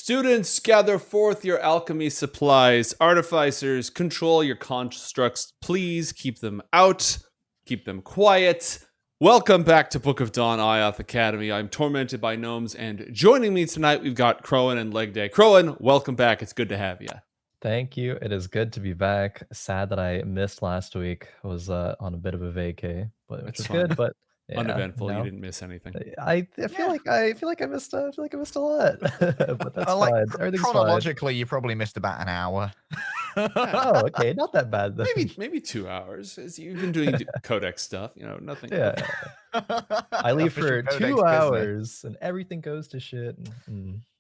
Students, gather forth your alchemy supplies. Artificers, control your constructs. Please keep them out. Keep them quiet. Welcome back to Book of Dawn, IOTH Academy. I'm tormented by gnomes, and joining me tonight, we've got Crowan and Leg Day. Crowan, welcome back. It's good to have you. Thank you. It is good to be back. Sad that I missed last week. I was on a bit of a vacay, but which was good. But yeah, uneventful. You didn't miss anything. I feel like I missed a lot, but that's fine. Everything's chronologically, you probably missed about an hour. Oh, okay, not that bad. Then. Maybe 2 hours. As you've been doing Codex stuff, nothing. Yeah. I leave for 2 hours, and everything goes to shit.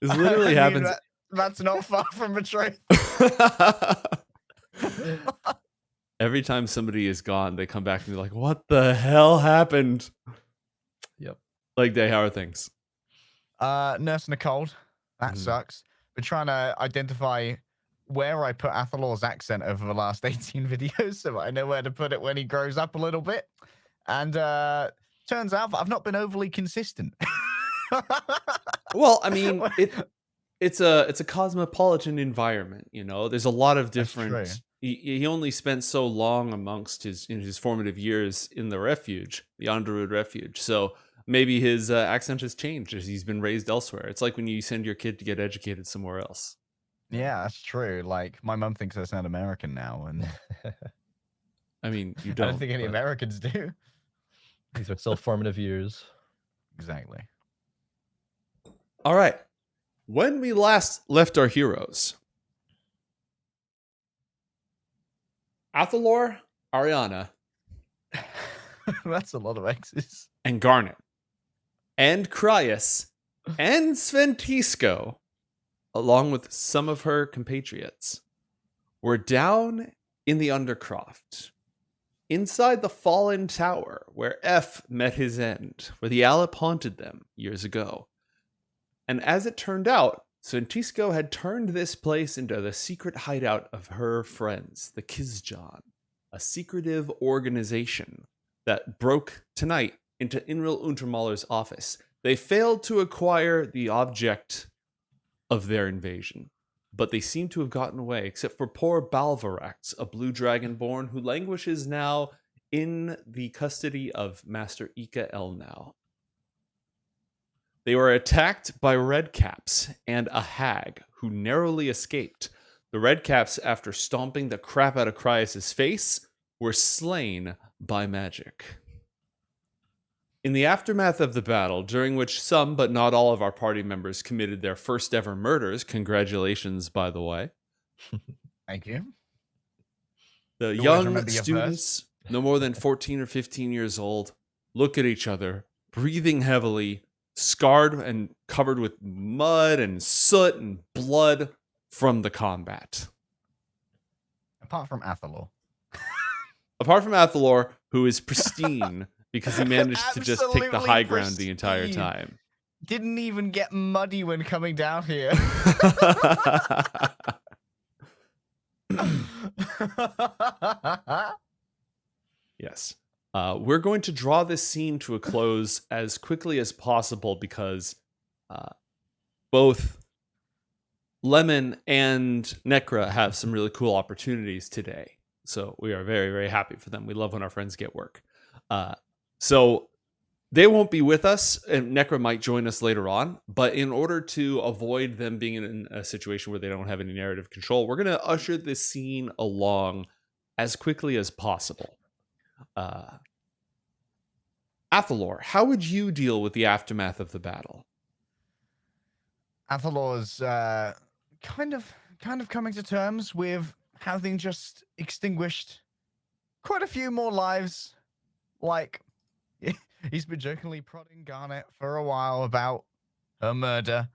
This literally happens. That's not far from the truth. Every time somebody is gone, they come back and be like, what the hell happened? Yep. Leg Day, how are things? Nursing a cold. That sucks. Been trying to identify where I put Athalor's accent over the last 18 videos so I know where to put it when he grows up a little bit. And turns out that I've not been overly consistent. Well, I mean, it's a cosmopolitan environment, There's a lot of different. He only spent so long amongst his formative years in the refuge, the Underwood refuge. So maybe his accent has changed as he's been raised elsewhere. It's like when you send your kid to get educated somewhere else. Yeah, that's true. Like my mom thinks I sound American now, and I mean, you don't. I don't think any Americans do. These are still formative years. Exactly. All right. When we last left our heroes, Athalor, Arianna. That's a lot of X's. And Garnet. And Cryas. And Sventisko, along with some of her compatriots, were down in the Undercroft, inside the fallen tower where F met his end, where the Alep haunted them years ago. And as it turned out, Sventisko had turned this place into the secret hideout of her friends, the Kisjan, a secretive organization that broke tonight into Inril Untermauler's office. They failed to acquire the object of their invasion, but they seem to have gotten away, except for poor Balvarax, a blue dragonborn who languishes now in the custody of Master Ika Elnau. They were attacked by redcaps and a hag who narrowly escaped. The redcaps, after stomping the crap out of Cryas' face, were slain by magic. In the aftermath of the battle, during which some but not all of our party members committed their first ever murders, congratulations, by the way. Thank you. The young students, no more than 14 or 15 years old, look at each other, breathing heavily, scarred and covered with mud and soot and blood from the combat. Apart from Athalor. Apart from Athalor, who is pristine because he managed to just take the high ground the entire time. Didn't even get muddy when coming down here. Yes. We're going to draw this scene to a close as quickly as possible because both Lemon and Anacra have some really cool opportunities today. So we are very, very happy for them. We love when our friends get work. So they won't be with us, and Anacra might join us later on. But in order to avoid them being in a situation where they don't have any narrative control, we're going to usher this scene along as quickly as possible. Athalor, how would you deal with the aftermath of the battle? Athalor's kind of coming to terms with having just extinguished quite a few more lives. Like, he's been jokingly prodding Garnet for a while about her murder.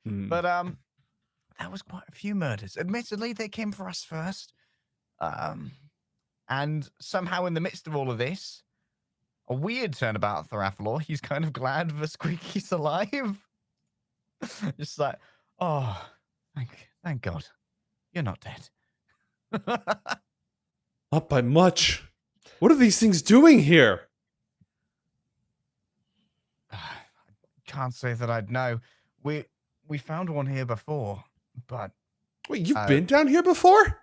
But that was quite a few murders. Admittedly, they came for us first. And somehow in the midst of all of this, a weird turnabout for Athalor. He's kind of glad the Squeaky's alive. Just like, oh, thank God. You're not dead. Not by much. What are these things doing here? Can't say that I'd know. we found one here before, but Wait, you've been down here before?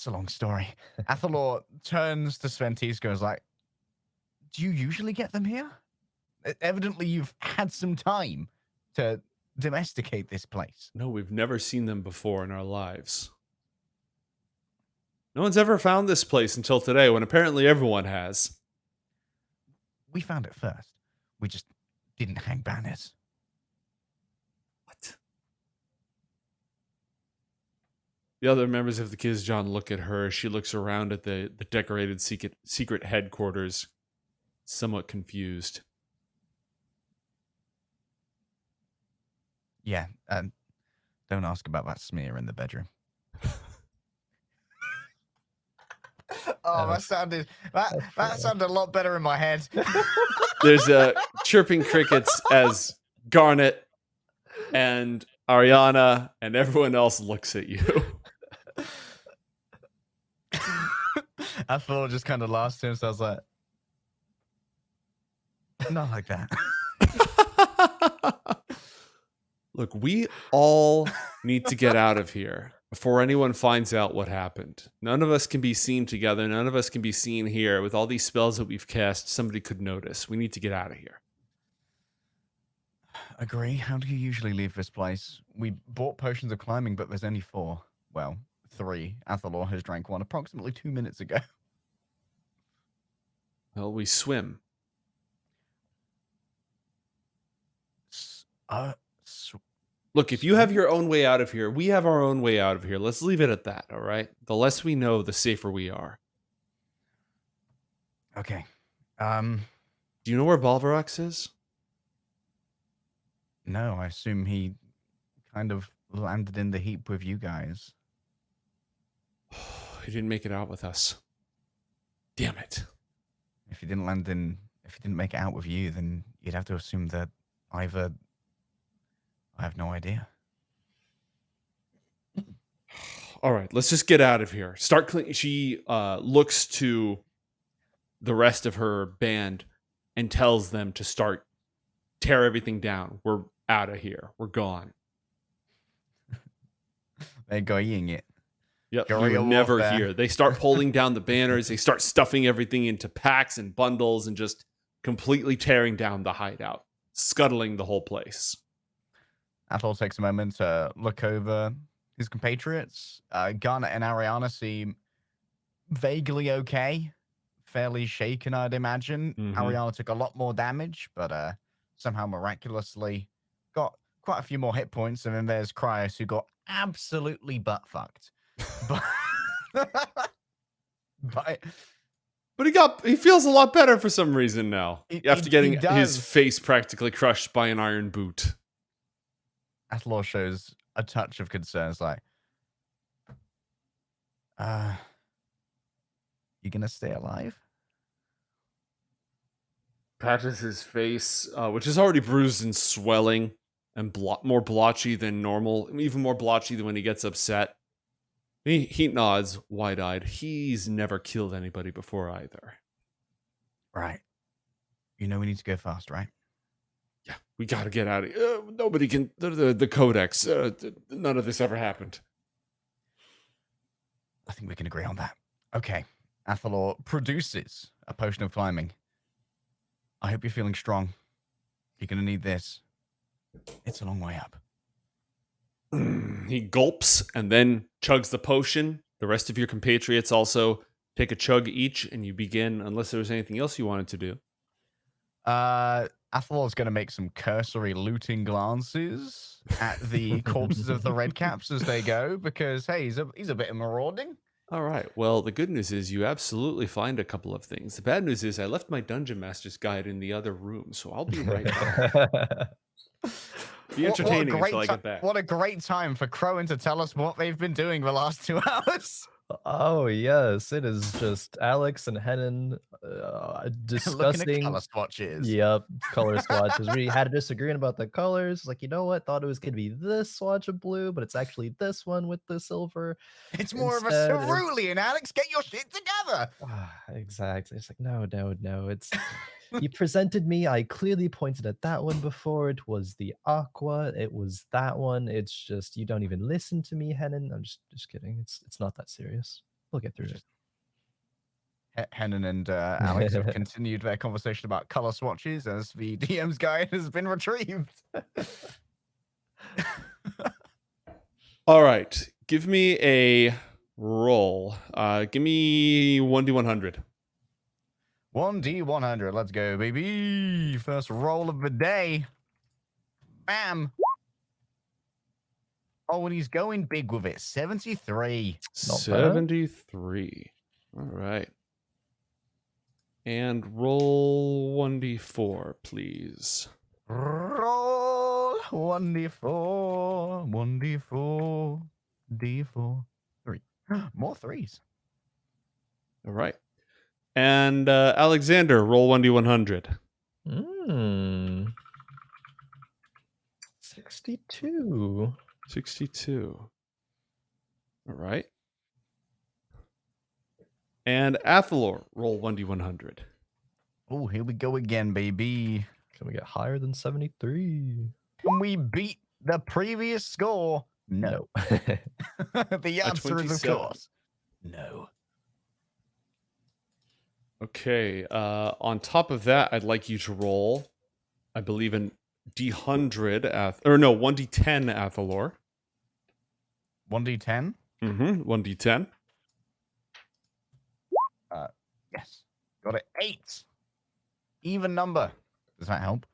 it's a long story. Athalor turns to Sventisko and is like, do you usually get them here? Evidently, you've had some time to domesticate this place. No, we've never seen them before in our lives. No one's ever found this place until today, when apparently everyone has. We found it first. We just didn't hang banners. What? The other members of the Kisjan look at her. She looks around at the decorated secret headquarters, somewhat confused. Yeah, don't ask about that smear in the bedroom. Oh, that sounded a lot better in my head. There's chirping crickets as Garnet and Arianna and everyone else looks at you. Athalor just kind of laughs to him, so I was like, not like that. Look, we all need to get out of here before anyone finds out what happened. None of us can be seen together. None of us can be seen here. With all these spells that we've cast, somebody could notice. We need to get out of here. Agree. How do you usually leave this place? We bought potions of climbing, but there's only 4. Well, 3. Athalor has drank one approximately 2 minutes ago. Well, we swim. Look, if you have your own way out of here, we have our own way out of here. Let's leave it at that, all right? The less we know, the safer we are. Okay. Do you know where Balvarox is? No, I assume he kind of landed in the heap with you guys. He didn't make it out with us. Damn it. If he didn't make it out with you, then you'd have to assume that either... I have no idea. All right, let's just get out of here. Start cleaning. She looks to the rest of her band and tells them to start tear everything down. We're out of here. We're gone. They're going it. Yep, you were never here. They start pulling down the banners. They start stuffing everything into packs and bundles and just completely tearing down the hideout, scuttling the whole place. Athalor takes a moment to look over his compatriots. Garnet and Arianna seem vaguely okay. Fairly shaken, I'd imagine. Mm-hmm. Arianna took a lot more damage, but somehow miraculously got quite a few more hit points. And then there's Cryos, who got absolutely butt-fucked. But he feels a lot better for some reason now. After getting his does. face practically crushed by an iron boot. Athalor shows a touch of concern. It's like, you gonna stay alive? Patches his face, which is already bruised and swelling and more blotchy than normal, even more blotchy than when he gets upset. He nods, wide-eyed. He's never killed anybody before either. Right. You know we need to go fast, right? Yeah, we got to get out of here. Nobody can... The Codex. None of this ever happened. I think we can agree on that. Okay. Athalor produces a potion of climbing. I hope you're feeling strong. You're going to need this. It's a long way up. He gulps and then chugs the potion. The rest of your compatriots also take a chug each, and you begin, unless there was anything else you wanted to do. Athalor's going to make some cursory looting glances at the corpses of the Redcaps as they go, because, hey, he's a bit of marauding. All right. Well, the good news is you absolutely find a couple of things. The bad news is I left my Dungeon Master's Guide in the other room, so I'll be right back. Be entertaining until I get back. What a great time for Crowan to tell us what they've been doing the last 2 hours. Oh, yes. It is just Alex and Henan discussing. Looking at color swatches. Yep, color swatches. We had a disagreement about the colors. Like, you know what? Thought it was going to be this swatch of blue, but it's actually this one with the silver. It's more of a cerulean, Alex. Get your shit together. Exactly. It's like, no. It's He presented me. I clearly pointed at that one before. It was the aqua. It was that one. It's just you don't even listen to me, Henan. I'm just kidding. It's not that serious. We'll get through it. Henan and Alex have continued their conversation about color swatches as the DM's guide has been retrieved. All right. Give me a roll. Give me 1d100. 1d100. Let's go, baby. First roll of the day. Bam. Oh, and he's going big with it. 73. Not bad. 73. All right. And roll 1d4, please. Roll 1d4. 1d4. D4. 3. More threes. All right. And Alexander, roll 1d100. 62. 62. All right. And Athalor, roll 1d100. Oh, here we go again, baby. Can we get higher than 73? Can we beat the previous score? No. The answer is, of 27. course, no. Okay. On top of that, I'd like you to roll, I believe, an D100, 1d10 Athalor. 1d10? Mm-hmm. 1d10. Yes. Got it. 8. Even number. Does that help?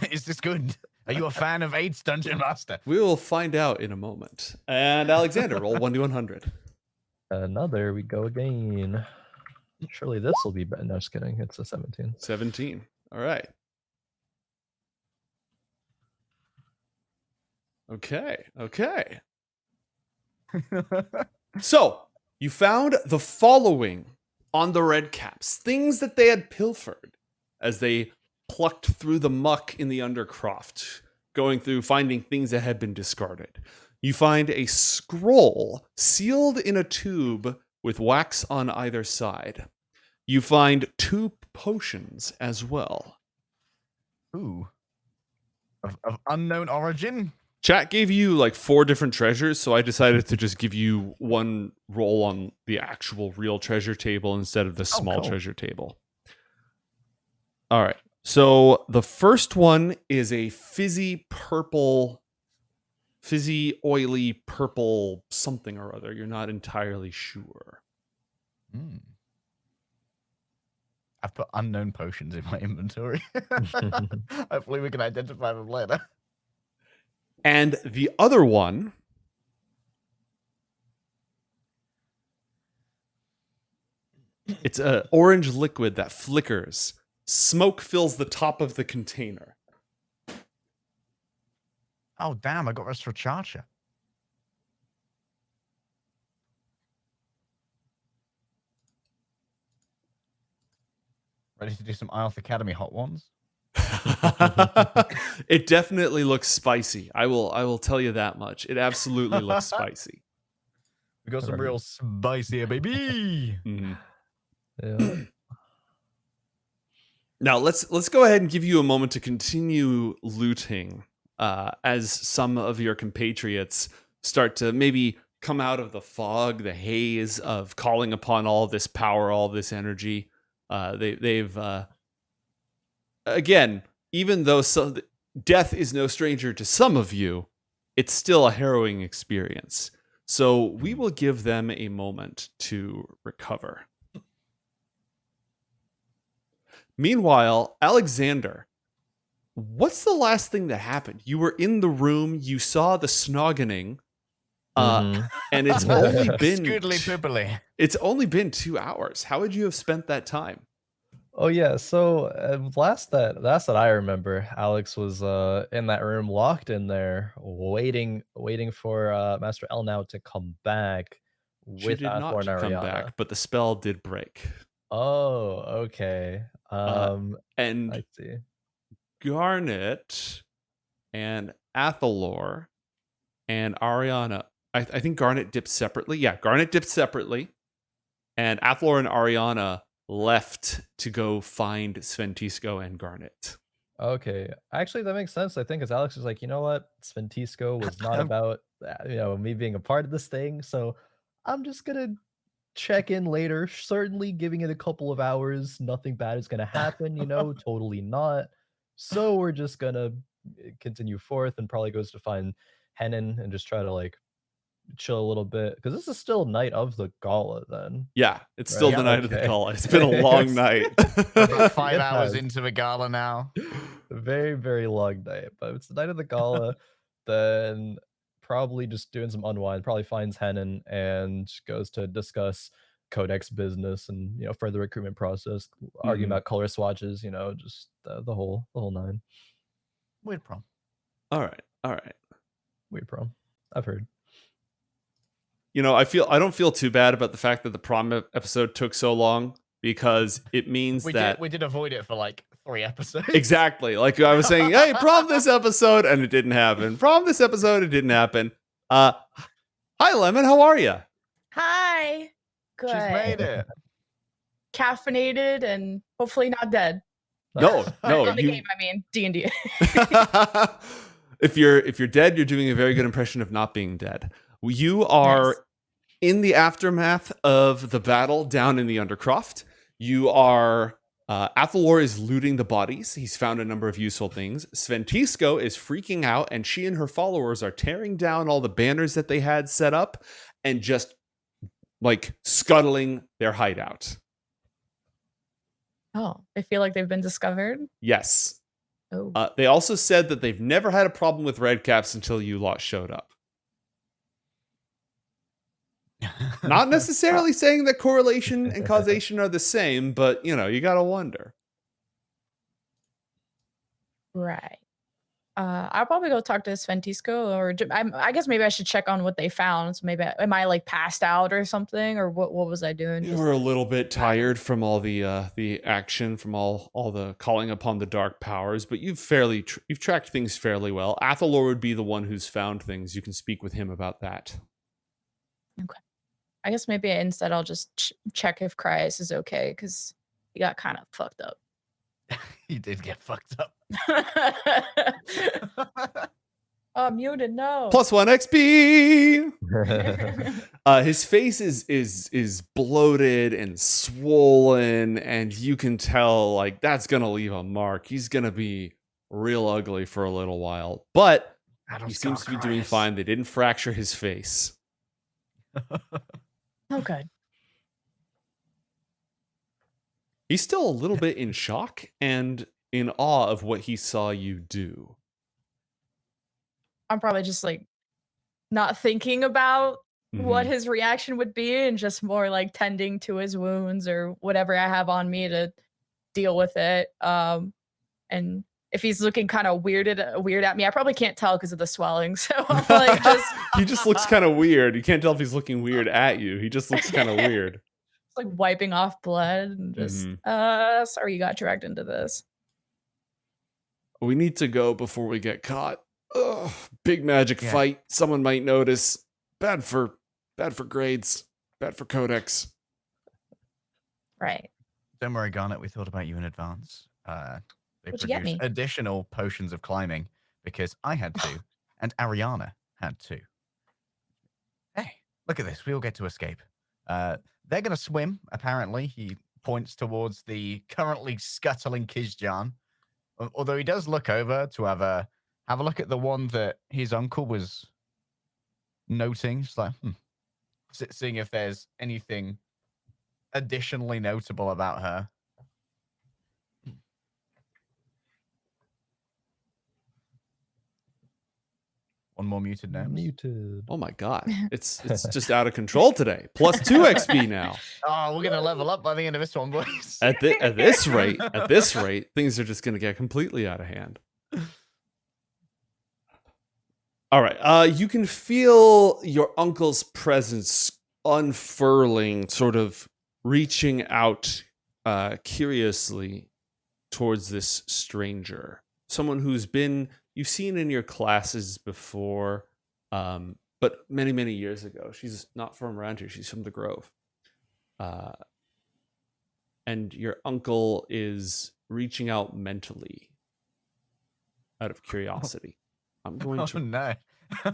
Is this good? Are you a fan of 8's, Dungeon Master? We will find out in a moment. And Alexander, roll 1d100. Another, we go again. Surely this will be better. No, just kidding. It's a 17. 17. All right. Okay. So, you found the following on the red caps. Things that they had pilfered as they plucked through the muck in the undercroft, going through finding things that had been discarded. You find a scroll sealed in a tube with wax on either side. You find 2 potions as well. Ooh. Of unknown origin? Chat gave you like 4 different treasures, so I decided to just give you one roll on the actual real treasure table instead of the small treasure table. All right. So the first one is a fizzy, oily purple something or other. You're not entirely sure. I've put unknown potions in my inventory. Hopefully we can identify them later. And the other one it's an orange liquid that flickers. Smoke fills the top of the container. Oh, damn. I got Restoracha. Ready to do some IOTH Academy hot ones? It definitely looks spicy. I will tell you that much. It absolutely looks spicy. We got some real spicy here, baby. Mm-hmm. Yeah. Now let's go ahead and give you a moment to continue looting as some of your compatriots start to maybe come out of the fog, the haze of calling upon all this power, all this energy. They've again, even though death is no stranger to some of you, it's still a harrowing experience. So we will give them a moment to recover. Meanwhile, Alexander, what's the last thing that happened? You were in the room, you saw the snoggening, and it's only been it's only been 2 hours. How would you have spent that time? Oh yeah, so last that I remember, Alex was in that room, locked in there, waiting for Master Elnow to come back with Athalor and Arianna. Come back, but the spell did break. Oh, okay. And I see. Garnet and Athalor and Arianna. I think Garnet dipped separately. Yeah, Garnet dipped separately, and Athalor and Arianna left to go find Sventisko and Garnet. Okay, actually, that makes sense. I think as Alex is like, you know what, Sventisko was not about me being a part of this thing, so I'm just gonna check in later. Certainly, giving it a couple of hours, nothing bad is gonna happen. Totally not. So we're just gonna continue forth, and probably goes to find Henan and just try to like chill a little bit because this is still night of the gala. Then Yeah, it's still Right, the night of the okay. gala. It's been a long night. About 5 It hours has. into the gala now. A very, very long night, but it's the night of the gala. Then probably just doing some unwind. Probably finds Henan and goes to discuss Codex business and further recruitment process. Arguing Mhm. about color swatches. Just the whole nine. Weird prom. All right. Weird prom. I've heard. I don't feel too bad about the fact that the prom episode took so long because it means We that did avoid it for like 3 episodes. exactly, like I was saying, hey, prom this episode and it didn't happen. Prom this episode, it didn't happen. Hi Lemon, how are you? Hi. Good. She's made it. Caffeinated and hopefully not dead. No, In the you. game, I mean D&D. If you're dead, you're doing a very good impression of not being dead. You are Nice. in the aftermath of the battle down in the Undercroft. You are Athalor is looting the bodies. He's found a number of useful things. Sventisko is freaking out, and she and her followers are tearing down all the banners that they had set up and just like scuttling their hideout. Oh, I feel like they've been discovered. Yes. Oh. They also said that they've never had a problem with redcaps until you lot showed up. Not necessarily saying that correlation and causation are the same, but you gotta wonder. Right. I'll probably go talk to Sventisko, or I guess maybe I should check on what they found. So maybe am I like passed out or something, or what was I doing? You were a little bit tired from all the action, from all the calling upon the dark powers, but you've tracked things fairly well. Athalor would be the one who's found things. You can speak with him about that. Okay. I guess maybe instead I'll just check if Cryas is okay because he got kind of fucked up. He did get fucked up. Oh, muted, no. +1 XP. His face is bloated and swollen, and you can tell like that's gonna leave a mark. He's gonna be real ugly for a little while, but he seems to be doing fine. They didn't fracture his face. Oh, good. He's still a little bit in shock and in awe of what he saw you do. I'm probably just like not thinking about what his reaction would be and just more like tending to his wounds or whatever I have on me to deal with it. And if he's looking kind of weird at me, I probably can't tell because of the swelling. So I'm like he just looks kind of weird. You can't tell if he's looking weird at you. He just looks kind of weird. like wiping off blood and just sorry you got dragged into this. We need to go before we get caught. Ugh, big magic fight. Someone might notice. Bad for grades. Bad for Codex. Right. Don't worry, Garnet. We thought about you in advance. They What'd you get produced me? additional potions of climbing because I had to, and Arianna had to. Hey, look at this. We all get to escape. They're going to swim, apparently. He points towards the currently scuttling Kisjan. Although he does look over to have a look at the one that his uncle was noting. Just like, seeing if there's anything additionally notable about her. One more muted now. Muted. Oh my god. It's just out of control today. +2 XP now. Oh, we're gonna level up by the end of this one, boys. At this rate, things are just gonna get completely out of hand. All right. You can feel your uncle's presence unfurling, sort of reaching out curiously towards this stranger. Someone who's been you've seen in your classes before, but many, many years ago. She's not from around here. She's from the Grove. and your uncle is reaching out mentally out of curiosity. I'm going Oh to no. I'm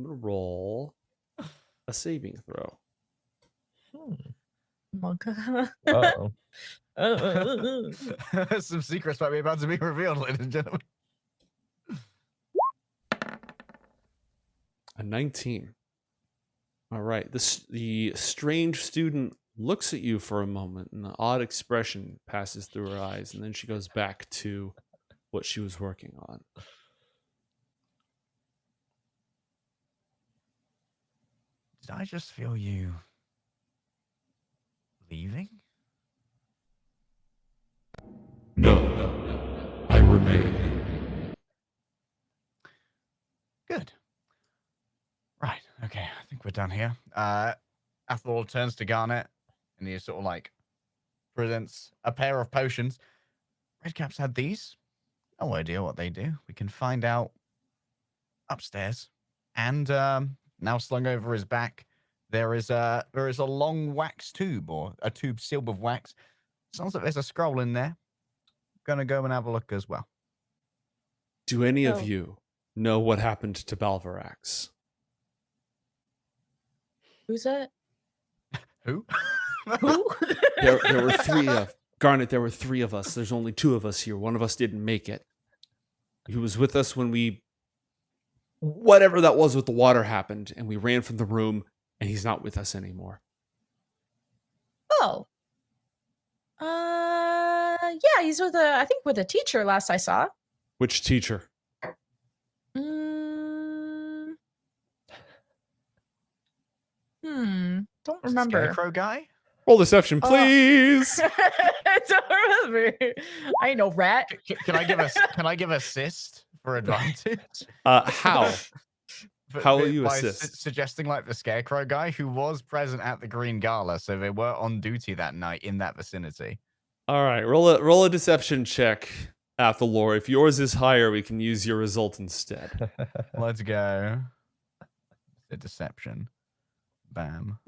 gonna roll a saving throw. Monka. Uh-oh. Some secrets might be about to be revealed, ladies and gentlemen. A 19. All right. The strange student looks at you for a moment, and an odd expression passes through her eyes, and then she goes back to what she was working on. Did I just feel you leaving? No, I remain. Good. Right. Okay. I think we're done here. Athalor turns to Garnet, and he sort of like presents a pair of potions. Redcap's had these. No idea what they do. We can find out upstairs. And now slung over his back, there is a long wax tube, or a tube sealed with wax. Sounds like there's a scroll in there. Gonna go and have a look as well. Do any Oh. of you know what happened to Balvarax? Who's that? Who? Who? There were three of Garnet. There were three of us. There's only two of us here. One of us didn't make it. He was with us when whatever that was with the water happened, and we ran from the room, and he's not with us anymore. Oh. Yeah, he's with with a teacher last I saw. Which teacher? Don't remember. Scarecrow guy? Roll deception, please. I don't remember. I ain't no rat. Can I give assist for advantage? How? How will you By assist? suggesting like the Scarecrow guy who was present at the Green Gala, so they were on duty that night in that vicinity. All right, roll a deception check, Athalor. If yours is higher, we can use your result instead. Let's go. The deception. Bam.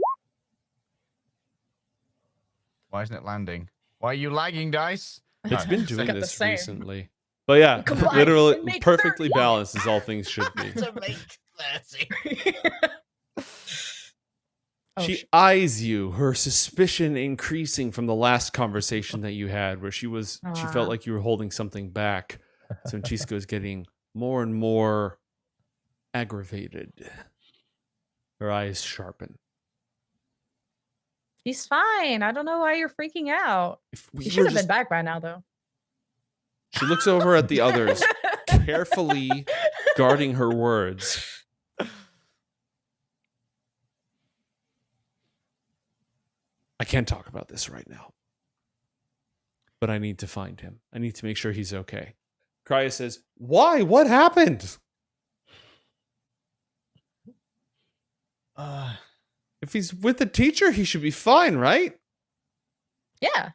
Why isn't it landing? Why are you lagging, dice? It's No, been just doing got the this same. recently. But yeah, Combined, literally we make perfectly 30. balanced as all things should be. to make 30. Oh, She eyes you, her suspicion increasing from the last conversation that you had, where she felt like you were holding something back. Sventisko is getting more and more aggravated. Her eyes sharpen. He's fine. I don't know why you're freaking out. If we He were should have just- been back by now, though. She looks over at the others, carefully guarding her words. I can't talk about this right now. But I need to find him. I need to make sure he's okay. Krya says, why? What happened? If he's with the teacher, he should be fine, right? Yeah.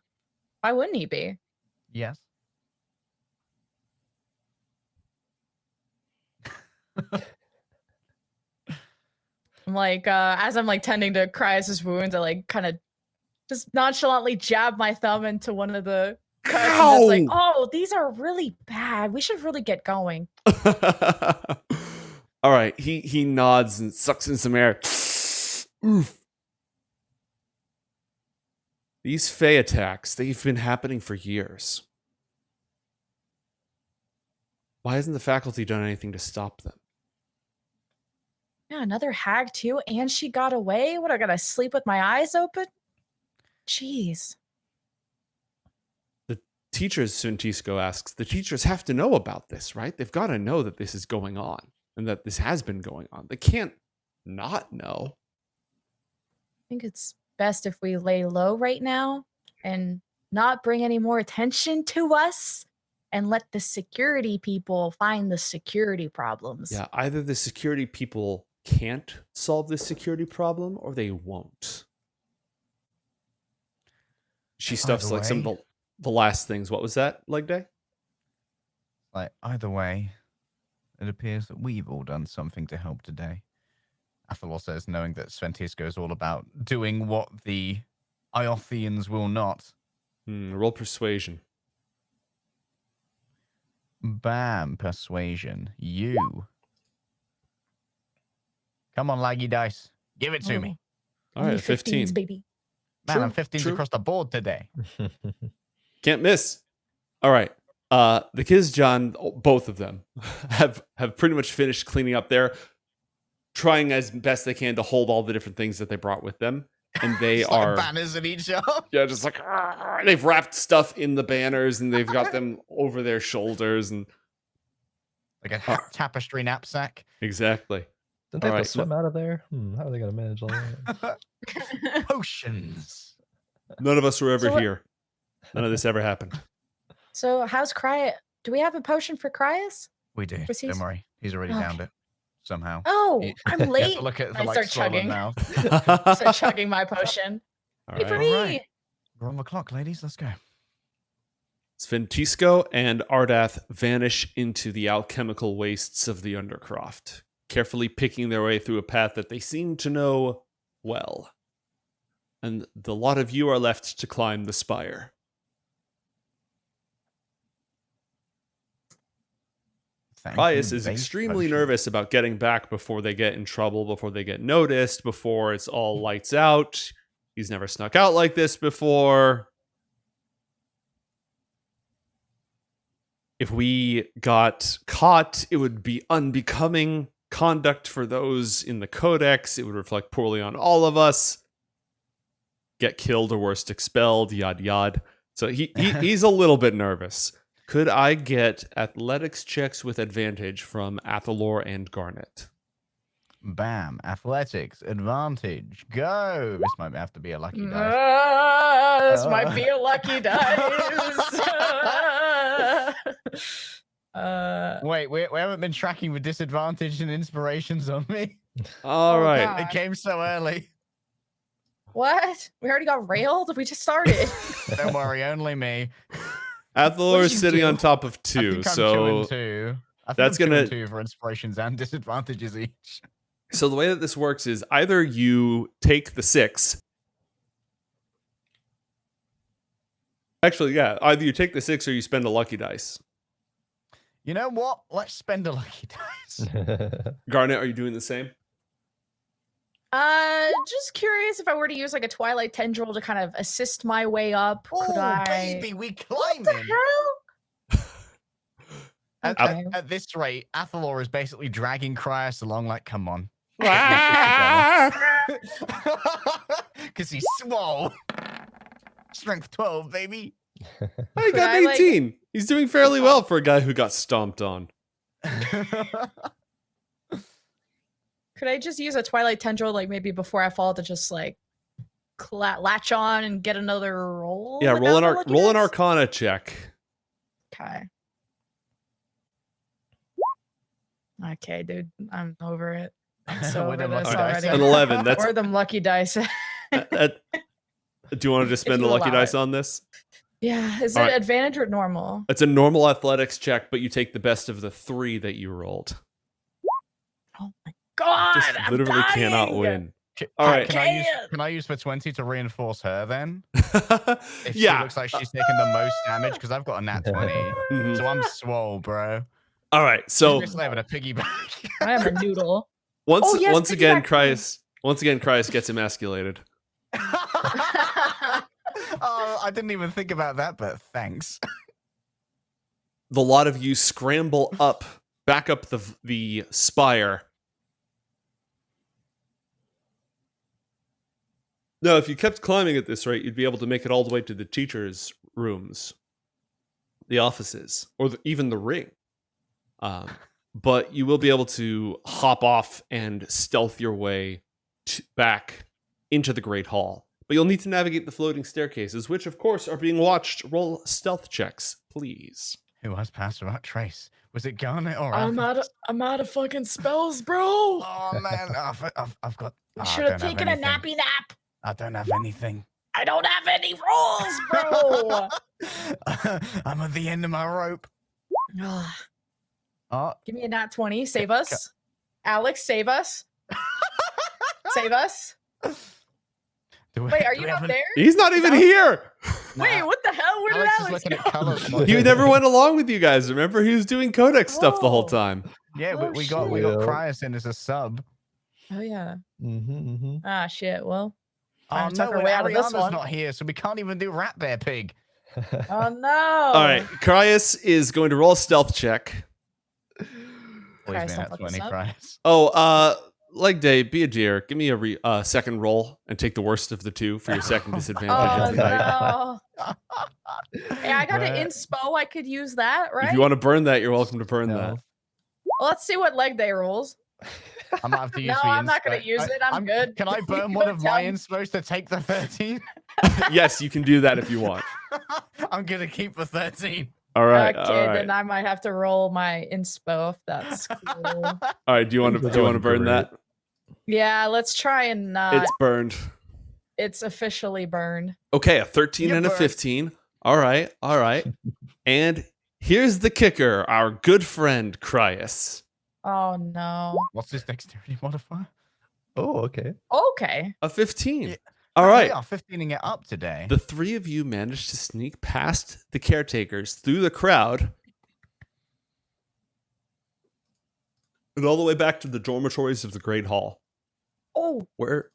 Why wouldn't he be? Yes. I'm like, as I'm like tending to Cryas' wounds, I like kind of just nonchalantly jab my thumb into one of the cuts. And it's like, oh, these are really bad. We should really get going. All right. He nods and sucks in some air. Oof. These Fey attacks, they've been happening for years. Why hasn't the faculty done anything to stop them? Yeah, another hag too, and she got away. What, I gotta sleep with my eyes open? Jeez. The teachers, Sventisko asks, the teachers have to know about this, right? They've got to know that this is going on and that this has been going on. They can't not know. I think it's best if we lay low right now and not bring any more attention to us and let the security people find the security problems. Yeah, either the security people can't solve this security problem or they won't. She stuffs Either like some of the last things. What was that, leg day? Like, either way, it appears that we've all done something to help today. Athalor says, knowing that Sventisko is all about doing what the IOTHians will not. Roll persuasion. Bam, persuasion. You. Come on, laggy dice. Give it to me. All right, Me 15. 15s, baby. Man, True, I'm 15s true. across the board today. Can't miss. All right. The Kisjan, both of them, have pretty much finished cleaning up there, trying as best they can to hold all the different things that they brought with them. And they It's like are banners in each shop. yeah, just like they've wrapped stuff in the banners and they've got them over their shoulders and Like a tapestry knapsack. exactly. Didn't they All have right, to swim out of there? How are they gonna manage all that? Potions. None of us were ever So what- here. None of this ever happened. So how's Cryas? Do we have a potion for Cryas? We do. Was he- Don't worry. He's already Okay. downed it. Somehow. Oh, You- I'm You have late. to look at the I like start swollen chugging. mouth. Start chugging my potion. All Wait for right. me. Alright. We're on the clock, ladies. Let's go. Sventisko and Ardath vanish into the alchemical wastes of the Undercroft, carefully picking their way through a path that they seem to know well. And the lot of you are left to climb the spire. Thank Cryas you, is base extremely potion. nervous about getting back before they get in trouble, before they get noticed, before it's all lights out. He's never snuck out like this before. If we got caught, it would be unbecoming conduct for those in the Codex. It would reflect poorly on all of us. Get killed or worst expelled, yad yad. So he's a little bit nervous. Could I get athletics checks with advantage from Athalor and Garnet? Bam. Athletics. Advantage. Go. This might have to be a lucky dice. This might be a lucky dice. Wait, we haven't been tracking with disadvantage and inspirations on me. All Oh, right. God. It came so early. What? We already got railed? We just started. Don't worry, only me. Athalor What'd is you sitting do? on top of I two, think I'm 2 so and 2. I think that's I'm 2 and gonna- 2 for inspirations and disadvantages each. so the way that this works is either you take the 6. Actually, yeah, either you take the 6 or you spend a lucky dice. You know what? Let's spend a lucky dice. Garnet, are you doing the same? Just curious if I were to use like a Twilight Tendril to kind of assist my way up. Could Oh, I? baby, we What the climbing. hell? At, Okay. at this rate, Athalor is basically dragging Cryas along like, come on. Because he's swole. Strength 12, baby. Oh, he Could got I, an like- 18. He's doing fairly well for a guy who got stomped on. Could I just use a Twilight Tendril, like maybe before I fall, to just like latch on and get another roll? Yeah, without roll an, the lucky roll an dice? Arcana check. Okay. Okay, dude, I'm over it. I'm so With over the this lucky dice. already. An 11. That's Or them lucky dice. do you want to just spend you a lucky allow dice it. on this? Yeah, is All it right. advantage or normal? It's a normal athletics check, but you take the best of the 3 that you rolled. Oh my god! Just I'm literally dying! cannot win. Can- All right. Can I use for 20 to reinforce her then? If she yeah. looks like she's taking the most damage, because I've got a nat 20. Mhm. So I'm swole, bro. All right. She's So basically having a piggyback. I am a noodle. once Oh, yes, once again, piggyback. Cryas gets emasculated. Oh, I didn't even think about that, but thanks. The lot of you scramble up, back up the spire. No, if you kept climbing at this rate, you'd be able to make it all the way to the teachers' rooms, the offices, or even the ring. But you will be able to hop off and stealth your way back into the Great Hall. But you'll need to navigate the floating staircases, which, of course, are being watched. Roll stealth checks, please. Who has passed without trace? Was it Garnet or I'm Athos? out of fucking spells, bro. Oh man, I've got. I I should have don't taken a anything. nappy nap. I don't have anything. I don't have any rolls, bro. I'm at the end of my rope. Oh, Give me a nat 20. Save us. Alex, save us. Save us. Wait, are you not there? He's not even here. Wait, what the hell? Where did Alex is Alex looking go? at colors. He never went along with you guys. Remember, he was doing Codex stuff the whole Whoa. time. Yeah, Oh, we got shit. Cryos in as a sub. Oh yeah. Mm-hmm. Ah shit. Well. Oh Trying to tuck no, our and way out of this Arianna's one. not here, so we can't even do Rat Bear Pig. Oh no. All right, Cryos is going to roll a stealth check. Always Cryos, been don't at fuck 20 this up. Cryos. Oh, Leg Day, be a dear. Give me a second roll and take the worst of the two for your second disadvantage Oh of the night. no. Hey, I got an Right. inspo. I could use that, right? If you want to burn that, you're welcome to burn No. that. Well, let's see what leg day rolls. I might have to use No, the I'm not gonna inspo. use it. I'm good. Can I burn You one go of my tell- inspos to take the 13? Yes, you can do that if you want. I'm gonna keep the 13. All right. Okay, all right. then I might have to roll my inspo if that's cool. All right. Do you want to Things are burn going that? Yeah, let's try and not. It's burned. It's officially burned. Okay, a 13 You and a burned. 15. All right. All right. And here's the kicker, our good friend Cryos. Oh no. What's his dexterity modifier? Oh, okay. Okay. A 15. Yeah. All We right. are 15ing it up today. The three of you managed to sneak past the caretakers through the crowd and all the way back to the dormitories of the Great Hall. Oh, Where?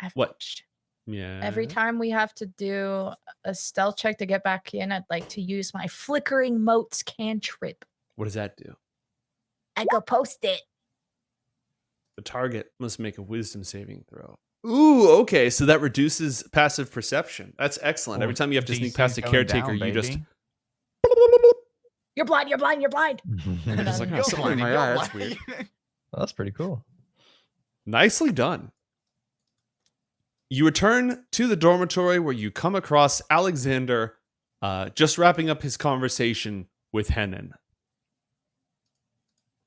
I've What? watched. Yeah. Every time we have to do a stealth check to get back in, I'd like to use my flickering motes cantrip. What does that do? I go post it. The target must make a wisdom saving throw. Ooh, okay. So that reduces passive perception. That's excellent. Every time you have to sneak DC's past a going caretaker, down, you just. baby. You're blind. You're blind. You're blind. It's like, You're oh, something in my blinded, eye. you're That's weird. blind. That's pretty cool. Nicely done. You return to the dormitory where you come across Alexander just wrapping up his conversation with Henan.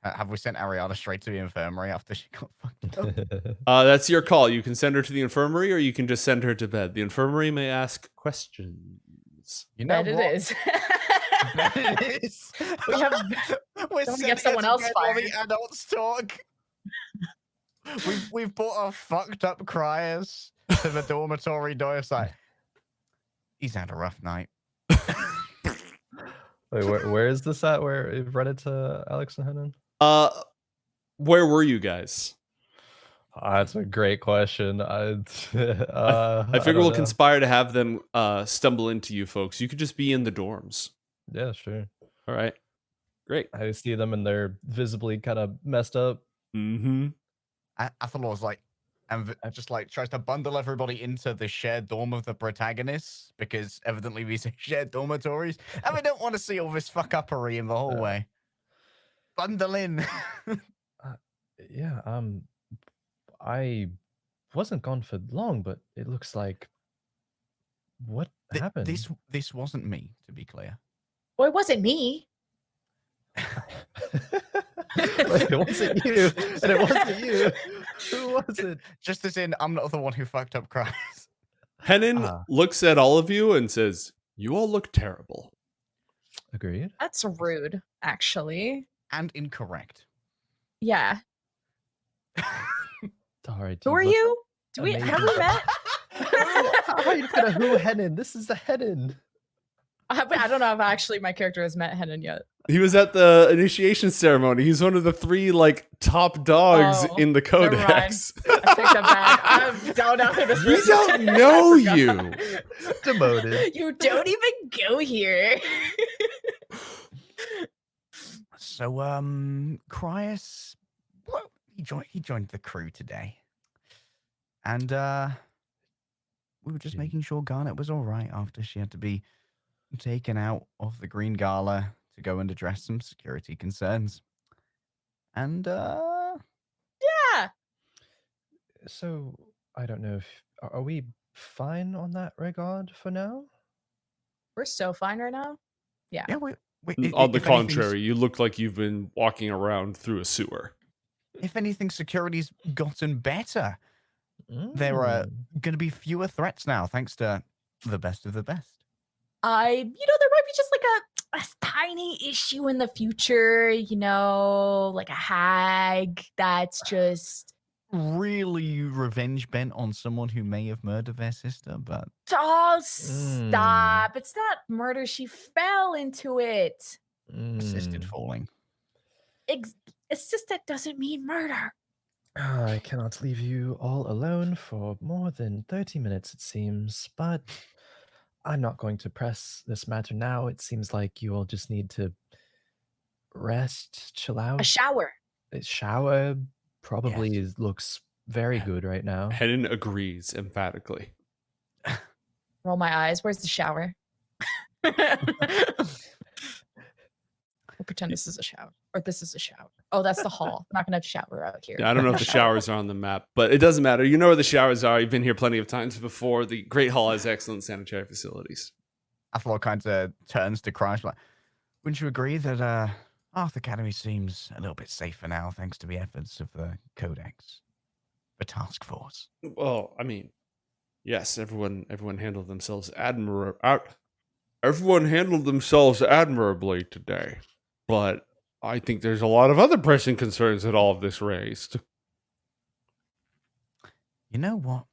Have we sent Arianna straight to the infirmary after she got fucked up? That's your call. You can send her to the infirmary or you can just send her to bed. The infirmary may ask questions. You know That what? it is. That it is. We have- We're Don't sitting get someone here else together while fired. the adults talk. We've brought our fucked up criers to the dormitory door. It's like, he's had a rough night. Wait, where is this at? Where you've read it to Alex and Henan? Where were you guys? That's a great question. I I figure figure we'll conspire to have them stumble into you folks. You could just be in the dorms. Yeah, sure. All right. Great. I see them and they're visibly kind of messed up. Mm-hmm. Athalor's like, and just like tries to bundle everybody into the shared dorm of the protagonists because evidently these are shared dormitories, and we don't want to see all this fuck-uppery in the hallway. Bundle in. Yeah, I wasn't gone for long, but it looks like what happened? This wasn't me, to be clear. Well, it wasn't me. Wait, it wasn't you, and it wasn't you. Who was it? Just as in, I'm not the one who fucked up cries. Henan Ah. looks at all of you and says, "You all look terrible." Agreed. That's rude, actually. And incorrect. Yeah. Sorry. Who are you? Do we have we met? How are you gonna who Henan? This is the Henan. I don't know if actually my character has met Henan yet. He was at the initiation ceremony. He's one of the three top dogs Oh, in the never mind. Codex. I take that back. I don't know who this We person don't is. know I forgot. you. Demoted. You don't even go here. So, Cryos, well, he joined the crew today, and we were just Yeah. making sure Garnet was all right after she had to be taken out of the Green Gala to go and address some security concerns. And Yeah. So I don't know if are we fine on that regard for now? We're so fine right now. yeah, we On the if anything's- contrary, you look like you've been walking around through a sewer. if anything, security's gotten better. There are Mm. going to be fewer threats now, thanks to the best of the best. There might be just like a tiny issue in the future, like a hag that's just really revenge bent on someone who may have murdered their sister, but Oh, stop. It's not murder. She fell into it. assisted falling. Assisted doesn't mean murder. I cannot leave you all alone for more than 30 minutes, it seems, but I'm not going to press this matter now. It seems like you all just need to rest, chill out. A shower. A shower probably looks very good right now. Hedon agrees emphatically. Roll my eyes. Where's the shower? We'll pretend this is a shower. Or this is a shower. Oh, that's the hall. I'm not going to have a shower out here. Yeah, I don't know if the showers are on the map, but it doesn't matter. You know where the showers are. You've been here plenty of times before. The Great Hall has excellent sanitary facilities. Athalor kind of turns to Christ like, wouldn't you agree that IOTH Academy seems a little bit safer now thanks to the efforts of the Codex, the task force? Well, I mean, yes, everyone handled themselves everyone handled themselves admirably today, but I think there's a lot of other pressing concerns that all of this raised. You know what?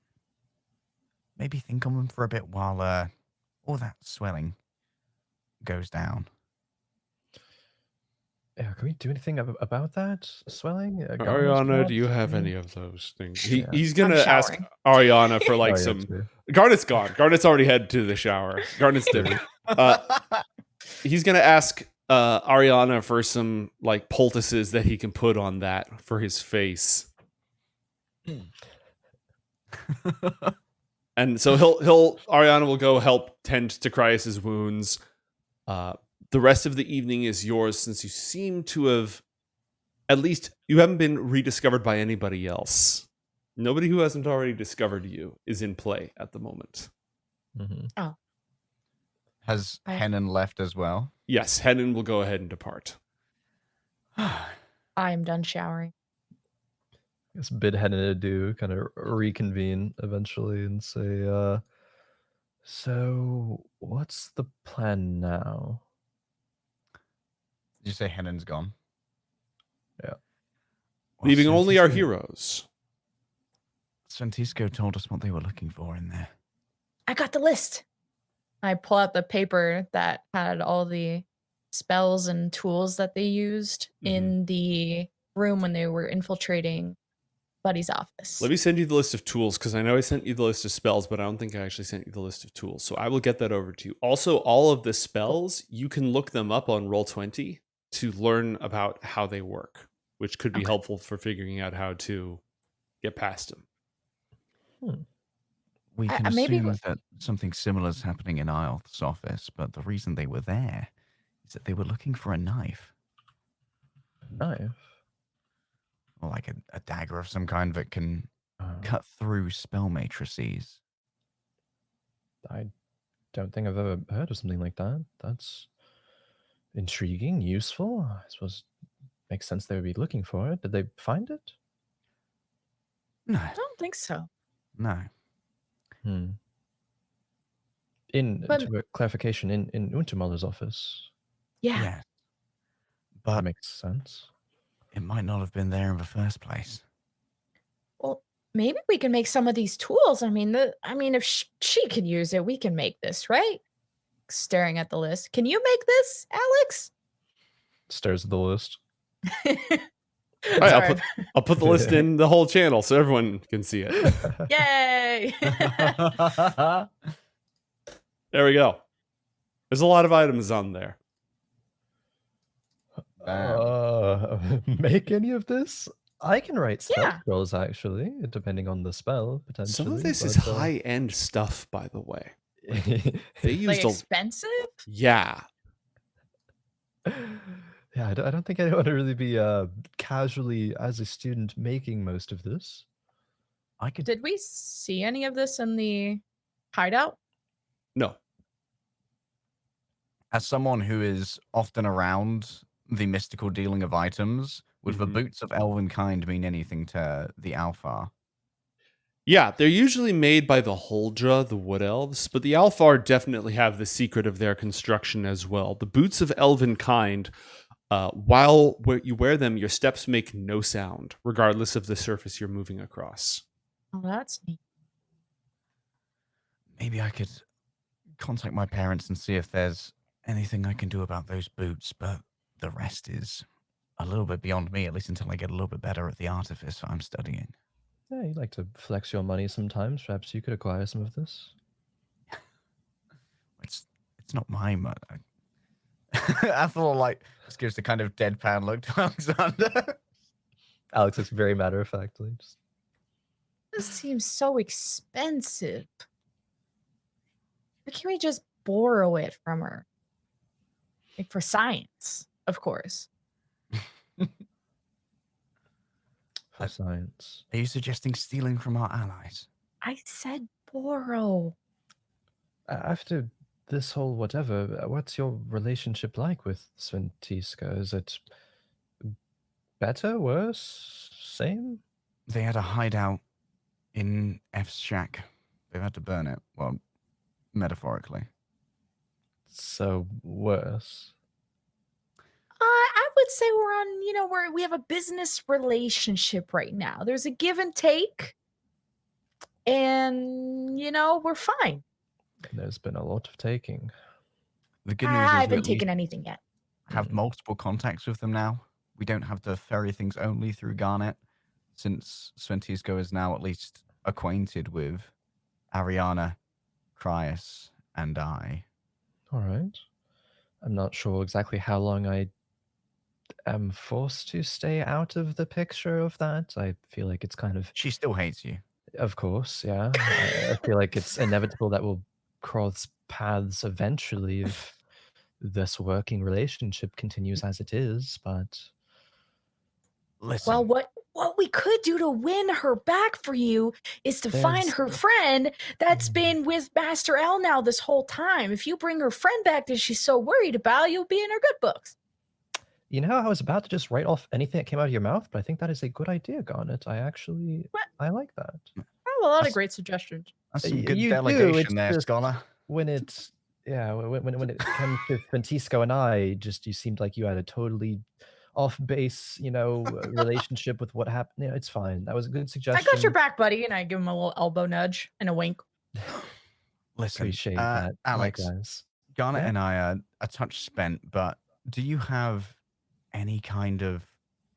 Maybe think on them for a bit while all that swelling goes down. Yeah, can we do anything about that swelling? Arianna, do you have any of those things? He's I'm gonna ask showering. Arianna for like Oh, yeah, some. true. Garnet's gone. Garnet's already headed to the shower. Garnet's different. He's gonna ask Arianna for some like poultices that he can put on that for his face. And so Arianna will go help tend to Cryas's wounds. The rest of the evening is yours, since you seem to have, at least you haven't been rediscovered by anybody else. Nobody who hasn't already discovered you is in play at the moment. Mm-hmm. Oh. Has Henan left as well? Yes, Hedon will go ahead and depart. I'm done showering. I guess bid Hedon adieu, kind of reconvene eventually and say, so what's the plan now? Did you say Henan's gone? Yeah. Well, Leaving only our Sventisko- heroes. Sventisko told us what they were looking for in there. I got the list. I pull out the paper that had all the spells and tools that they used in the room when they were infiltrating Buddy's office. Let me send you the list of tools, because I know I sent you the list of spells, but I don't think I actually sent you the list of tools. So I will get that over to you. Also, all of the spells, you can look them up on Roll20 to learn about how they work, which could be helpful for figuring out how to get past them. We can maybe assume that something similar is happening in IOTH's office, but the reason they were there is that they were looking for a knife. Knife? Or like a dagger of some kind that can cut through spell matrices. I don't think I've ever heard of something like that. That's intriguing, useful. I suppose makes sense they would be looking for it. Did they find it? No, I don't think so. no. To a clarification, in Untermauler's office. Yeah. Yeah. That But makes sense. it might not have been there in the first place. Well, maybe we can make some of these tools. I mean, if she could use it, we can make this, right? Staring at the list. Can you make this, Alex? Stares at the list. All right, I'll put the list in the whole channel so everyone can see it. Yay! There we go. There's a lot of items on there. Make any of this? I can write spell Yeah. scrolls, actually, depending on the spell, potentially. Some of this is but, high-end stuff, by the way. They Like used expensive? yeah. Yeah, I don't think I want to really be casually, as a student, making most of this. I could. Did we see any of this in the hideout? No. As someone who is often around the mystical dealing of items, would the boots of elven kind mean anything to the Alfar? Yeah, they're usually made by the Huldra, the Wood Elves, but the Alfar definitely have the secret of their construction as well. The boots of elven kind While you wear them, your steps make no sound, regardless of the surface you're moving across. Oh, that's neat. Maybe I could contact my parents and see if there's anything I can do about those boots, but the rest is a little bit beyond me, at least until I get a little bit better at the artifice I'm studying. Yeah, you like to flex your money sometimes. Perhaps you could acquire some of this. It's not my money. Athalor, like, just gives the kind of deadpan look to Alexander. Alex looks very matter-of-factly. Just, This seems so expensive. Why can't we just borrow it from her? Like for science, of course. for science. Are you suggesting stealing from our allies? I said borrow. After this whole whatever, what's your relationship like with Sventisko? Is it better, worse, same? They had a hideout in F's shack. They've had to burn it. Well, metaphorically. So worse. I would say we're on, we have a business relationship right now. There's a give and take. And, we're fine. There's been a lot of taking. The good news is I we haven't at least taken anything yet. have multiple contacts with them now. We don't have to ferry things only through Garnet, since Sventisko is now at least acquainted with Arianna, Cryas, and I. All right. I'm not sure exactly how long I am forced to stay out of the picture of that. I feel like it's kind of, She still hates you. of course, yeah. I feel like it's inevitable that we'll cross paths eventually if this working relationship continues as it is, but Listen, Well, what we could do to win her back for you is to find There's- her friend that's been with Master L now this whole time. If you bring her friend back that she's so worried about, you'll be in her good books. you know, I was about to just write off anything that came out of your mouth, but I think that is a good idea, Garnet. I like that. I have a lot of That's- great suggestions. that's some You good do, delegation it's there, just- Scholar. When it comes to Sventisko and I, just you seemed like you had a totally off base, relationship with what happened. It's fine. That was a good I suggestion. got your back, buddy, and I give him a little elbow nudge and a wink. Listen, Appreciate that, Alex, likewise. Garnet Yeah. and I are a touch spent, but do you have any kind of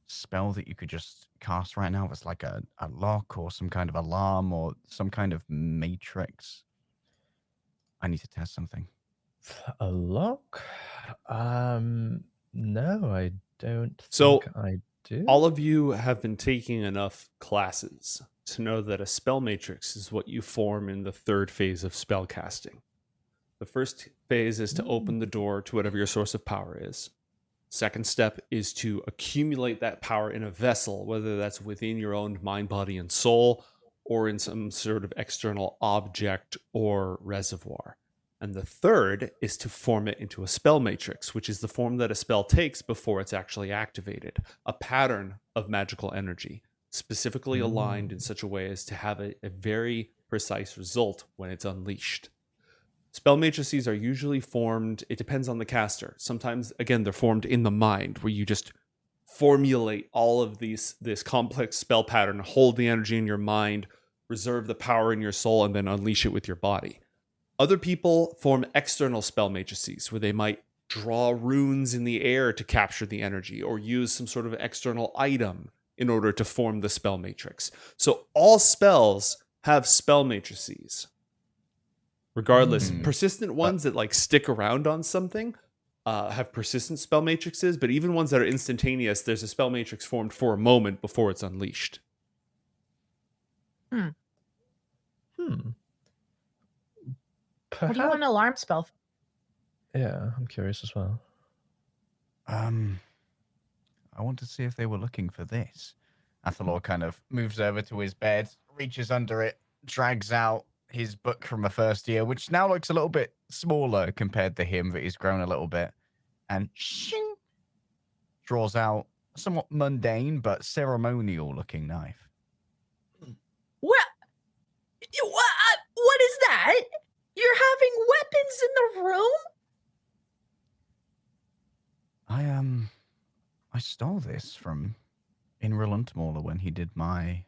spell that you could just cast right now? It's like a lock or some kind of alarm or some kind of matrix. I need to test something. A lock? No, I don't So, think I do. All of you have been taking enough classes to know that a spell matrix is what you form in the third phase of spell casting. The first phase is to open the door to whatever your source of power is. Second step is to accumulate that power in a vessel, whether that's within your own mind, body, and soul, or in some sort of external object or reservoir. And the third is to form it into a spell matrix, which is the form that a spell takes before it's actually activated. A pattern of magical energy, specifically aligned in such a way as to have a very precise result when it's unleashed. Spell matrices are usually formed, it depends on the caster. Sometimes, again, they're formed in the mind, where you just formulate all of this complex spell pattern, hold the energy in your mind, reserve the power in your soul, and then unleash it with your body. Other people form external spell matrices, where they might draw runes in the air to capture the energy, or use some sort of external item in order to form the spell matrix. So all spells have spell matrices. Regardless, persistent ones that stick around on something have persistent spell matrices, but even ones that are instantaneous, there's a spell matrix formed for a moment before it's unleashed. What do you want an alarm spell for? Yeah, I'm curious as well. I want to see if they were looking for this. Athalor kind of moves over to his bed, reaches under it, drags out his book from a first year, which now looks a little bit smaller compared to him, that he's grown a little bit, and shing, draws out a somewhat mundane but ceremonial looking knife. What is that? You're having weapons in the room? I stole this from Inril Untermauler when he did my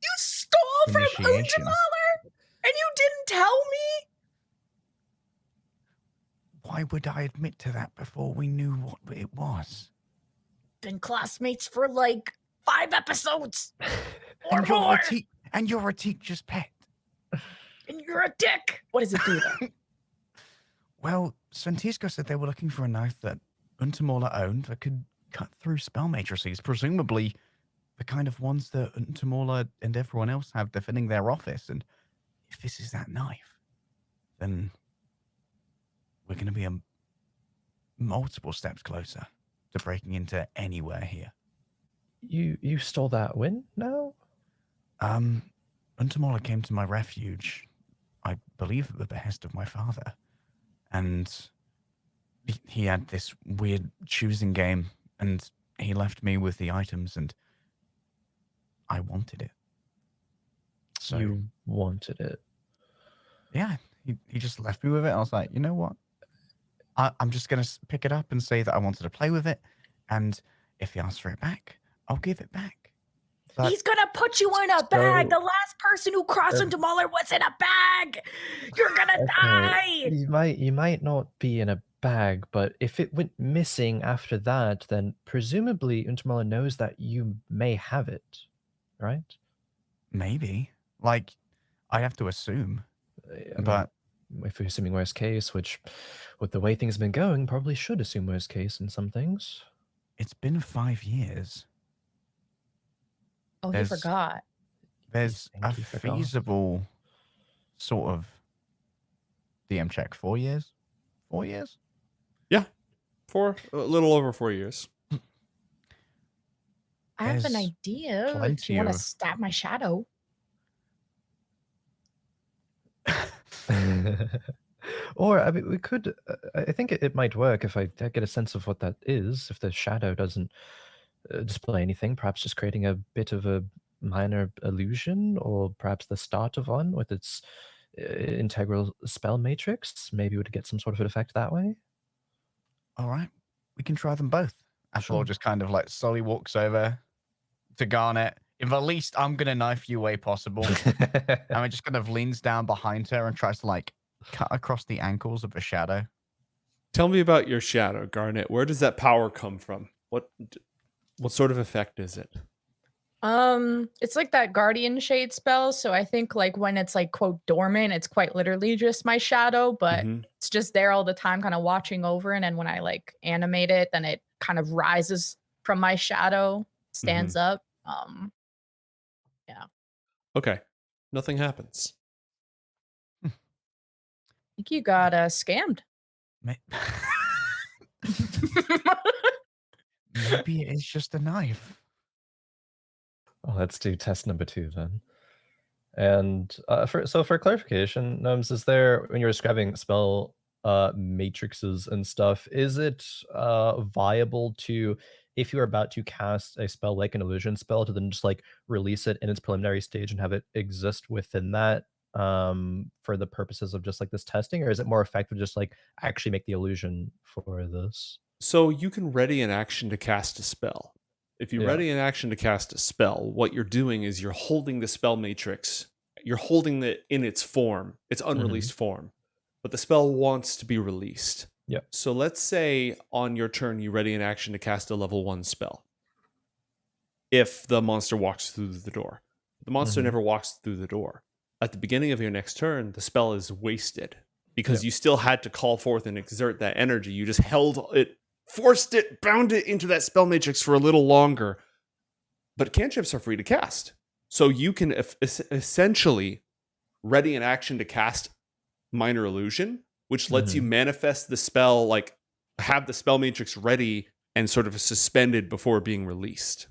You stole from initiation. Untermauler? And you didn't tell me? Why would I admit to that before we knew what it was? Been classmates for like 5 episodes. Or And you're more. a teacher's pet. And you're a dick. What does it do then? Well, Sventisko said they were looking for a knife that Untermauler owned that could cut through spell matrices, presumably the kind of ones that Untermauler and everyone else have defending their office. And if this is that knife, then we're going to be multiple steps closer to breaking into anywhere here. You stole that when now? Untermauler came to my refuge, I believe at the behest of my father, and he had this weird choosing game, and he left me with the items, and I wanted it. So You wanted it. yeah, he just left me with it. I was like, you know what? I'm just going to pick it up and say that I wanted to play with it. And if he asks for it back, I'll give it back. But He's gonna put you in a bag. The last person who crossed Untermauler was in a bag. You're gonna die. You might not be in a bag, but if it went missing after that, then presumably Untermauler knows that you may have it, right? maybe. Like, I have to assume. I mean, But if we're assuming worst case, which with the way things have been going, probably should assume worst case in some things. it's been 5 years. Oh, he There's- forgot. There's think a he forgot. feasible sort of DM check. 4 years? 4 years? For a little over 4 years. I have an There's idea. If plenty you want to of- stab my shadow. Or I mean, we could. I think it might work if I get a sense of what that is. If the shadow doesn't display anything, perhaps just creating a bit of a minor illusion, or perhaps the start of one with its integral spell matrix. Maybe would get some sort of an effect that way. All right, we can try them both. Athalor Sure. just kind of like slowly walks over to Garnet in the least I'm gonna knife you way possible. And it just kind of leans down behind her and tries to like cut across the ankles of the shadow. Tell me about your shadow, Garnet. Where does that power come from? What sort of effect is it? It's like that guardian shade spell. So I think like when it's like quote dormant, it's quite literally just my shadow, but Mhm. it's just there all the time, kind of watching over. And then when I like animate it, then it kind of rises from my shadow, stands up. Okay. Nothing happens. I think you got scammed. Maybe it is just a knife. Well, let's do test number 2 then. And for clarification, Gnomes, is there, when you're describing spell matrices and stuff, is it viable to, if you're about to cast a spell like an illusion spell, to then just like release it in its preliminary stage and have it exist within that for the purposes of just like this testing, or is it more effective to just like actually make the illusion for this? So you can ready an action to cast a spell. If you Yeah. ready an action to cast a spell, what you're doing is you're holding the spell matrix. You're holding it in its form, its unreleased form. But the spell wants to be released. Yep. So let's say on your turn you ready an action to cast a level 1 spell. If the monster walks through the door. The monster Mhm. never walks through the door. At the beginning of your next turn, the spell is wasted because Yep. you still had to call forth and exert that energy. You just held it, forced it, bound it into that spell matrix for a little longer. But cantrips are free to cast. So you can essentially ready an action to cast minor illusion, which lets you manifest the spell, like have the spell matrix ready and sort of suspended before being released.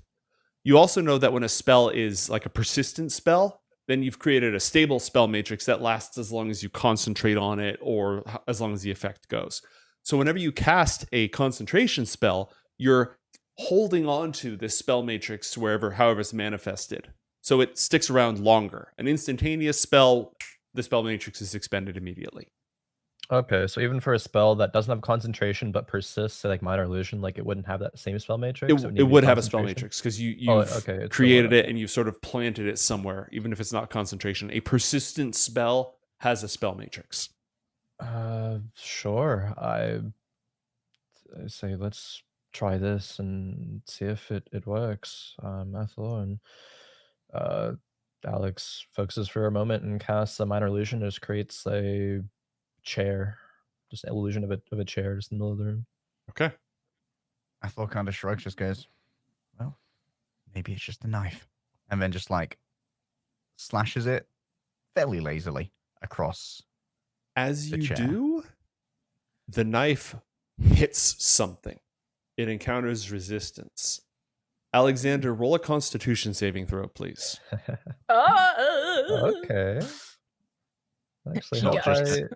You also know that when a spell is like a persistent spell, then you've created a stable spell matrix that lasts as long as you concentrate on it or as long as the effect goes. So whenever you cast a concentration spell, you're holding on to this spell matrix however it's manifested. So it sticks around longer. An instantaneous spell, the spell matrix is expended immediately. Okay, so even for a spell that doesn't have concentration but persists, say like minor illusion, like it wouldn't have that same spell matrix. It would have a spell matrix because you've okay, it still created would, it and you've sort of planted it somewhere, even if it's not concentration. A persistent spell has a spell matrix. Sure. I say let's try this and see if it works. Athalor, and Alex focuses for a moment and casts a minor illusion. Just creates a chair, just an illusion of a chair just in the middle of the room. Okay. Athalor kind of shrugs, just goes, well, maybe it's just a knife. And then just like slashes it fairly lazily across. As The you chair. do, the knife hits something. It encounters resistance. Alexander, roll a Constitution saving throw, please. Okay. Actually, He how Not got just- I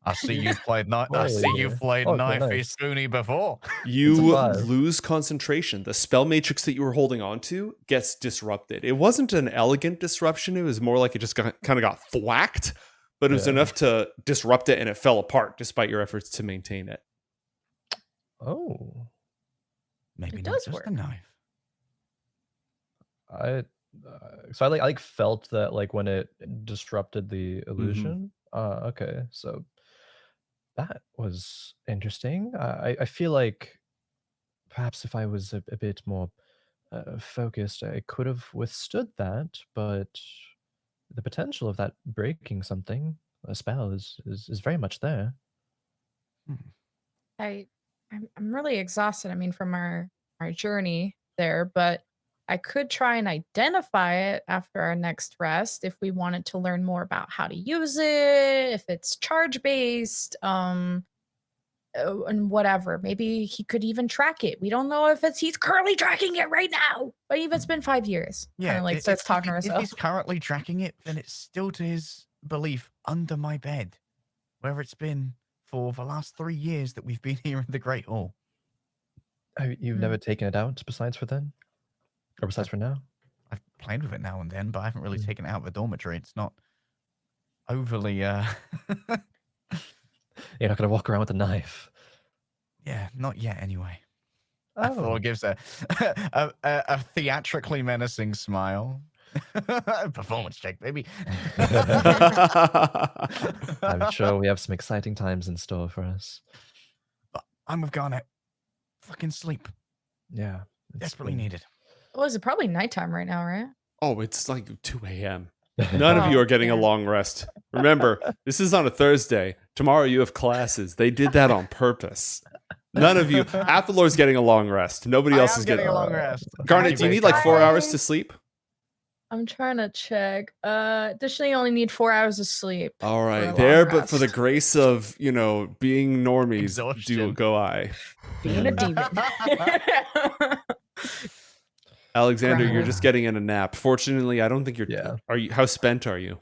I see you've played knife. I see Holy you've played okay, knifey nice. spoony before. You five. lose concentration. The spell matrix that you were holding on to gets disrupted. It wasn't an elegant disruption. It was more like it just kind of got thwacked, but it was Yeah. enough to disrupt it and it fell apart despite your efforts to maintain it. Oh, Maybe It not does just work. a knife. so I like felt that like when it disrupted the illusion. Okay, so that was interesting. I feel like perhaps if I was a bit more focused, I could have withstood that, but the potential of that breaking something, a spell, is very much there. I'm really exhausted. I mean, from our journey there, but I could try and identify it after our next rest if we wanted to learn more about how to use it, if it's charge based, and whatever. Maybe he could even track it. We don't know if he's currently tracking it right now, but even it's been 5 years. Kind of like starts talking to If herself. he's currently tracking it, then it's still to his belief under my bed, where it's been for the last 3 years that we've been here in the Great Hall. You've never taken it out besides for then, or besides for now? I've played with it now and then, but I haven't really Mm. taken it out of the dormitory. It's not overly, You're not gonna walk around with a knife. yeah, not yet anyway. Oh, Athalor gives a theatrically menacing smile. Performance check, baby. I'm sure we have some exciting times in store for us. I'm with Garnet. Fucking sleep. Yeah, it's Desperately been- needed. Well, is it probably nighttime right now, right? Oh, it's like 2 a.m. None of you Oh, are getting a yeah. long rest. Remember, this is on a Thursday. Tomorrow you have classes. They did that on purpose. None of you. Athalor's getting a long rest. Nobody else is getting a long rest. Garnet, do you need like 4 hours to sleep? I'm trying to check. Does she only need 4 hours of sleep? All for a right, long there, but for the rest? grace of, being normies, do Exhaustion. go I. Being a demon. Alexander, you're Grind. just getting in a nap. Fortunately, I don't think you're. Yeah. Are you? How spent are you?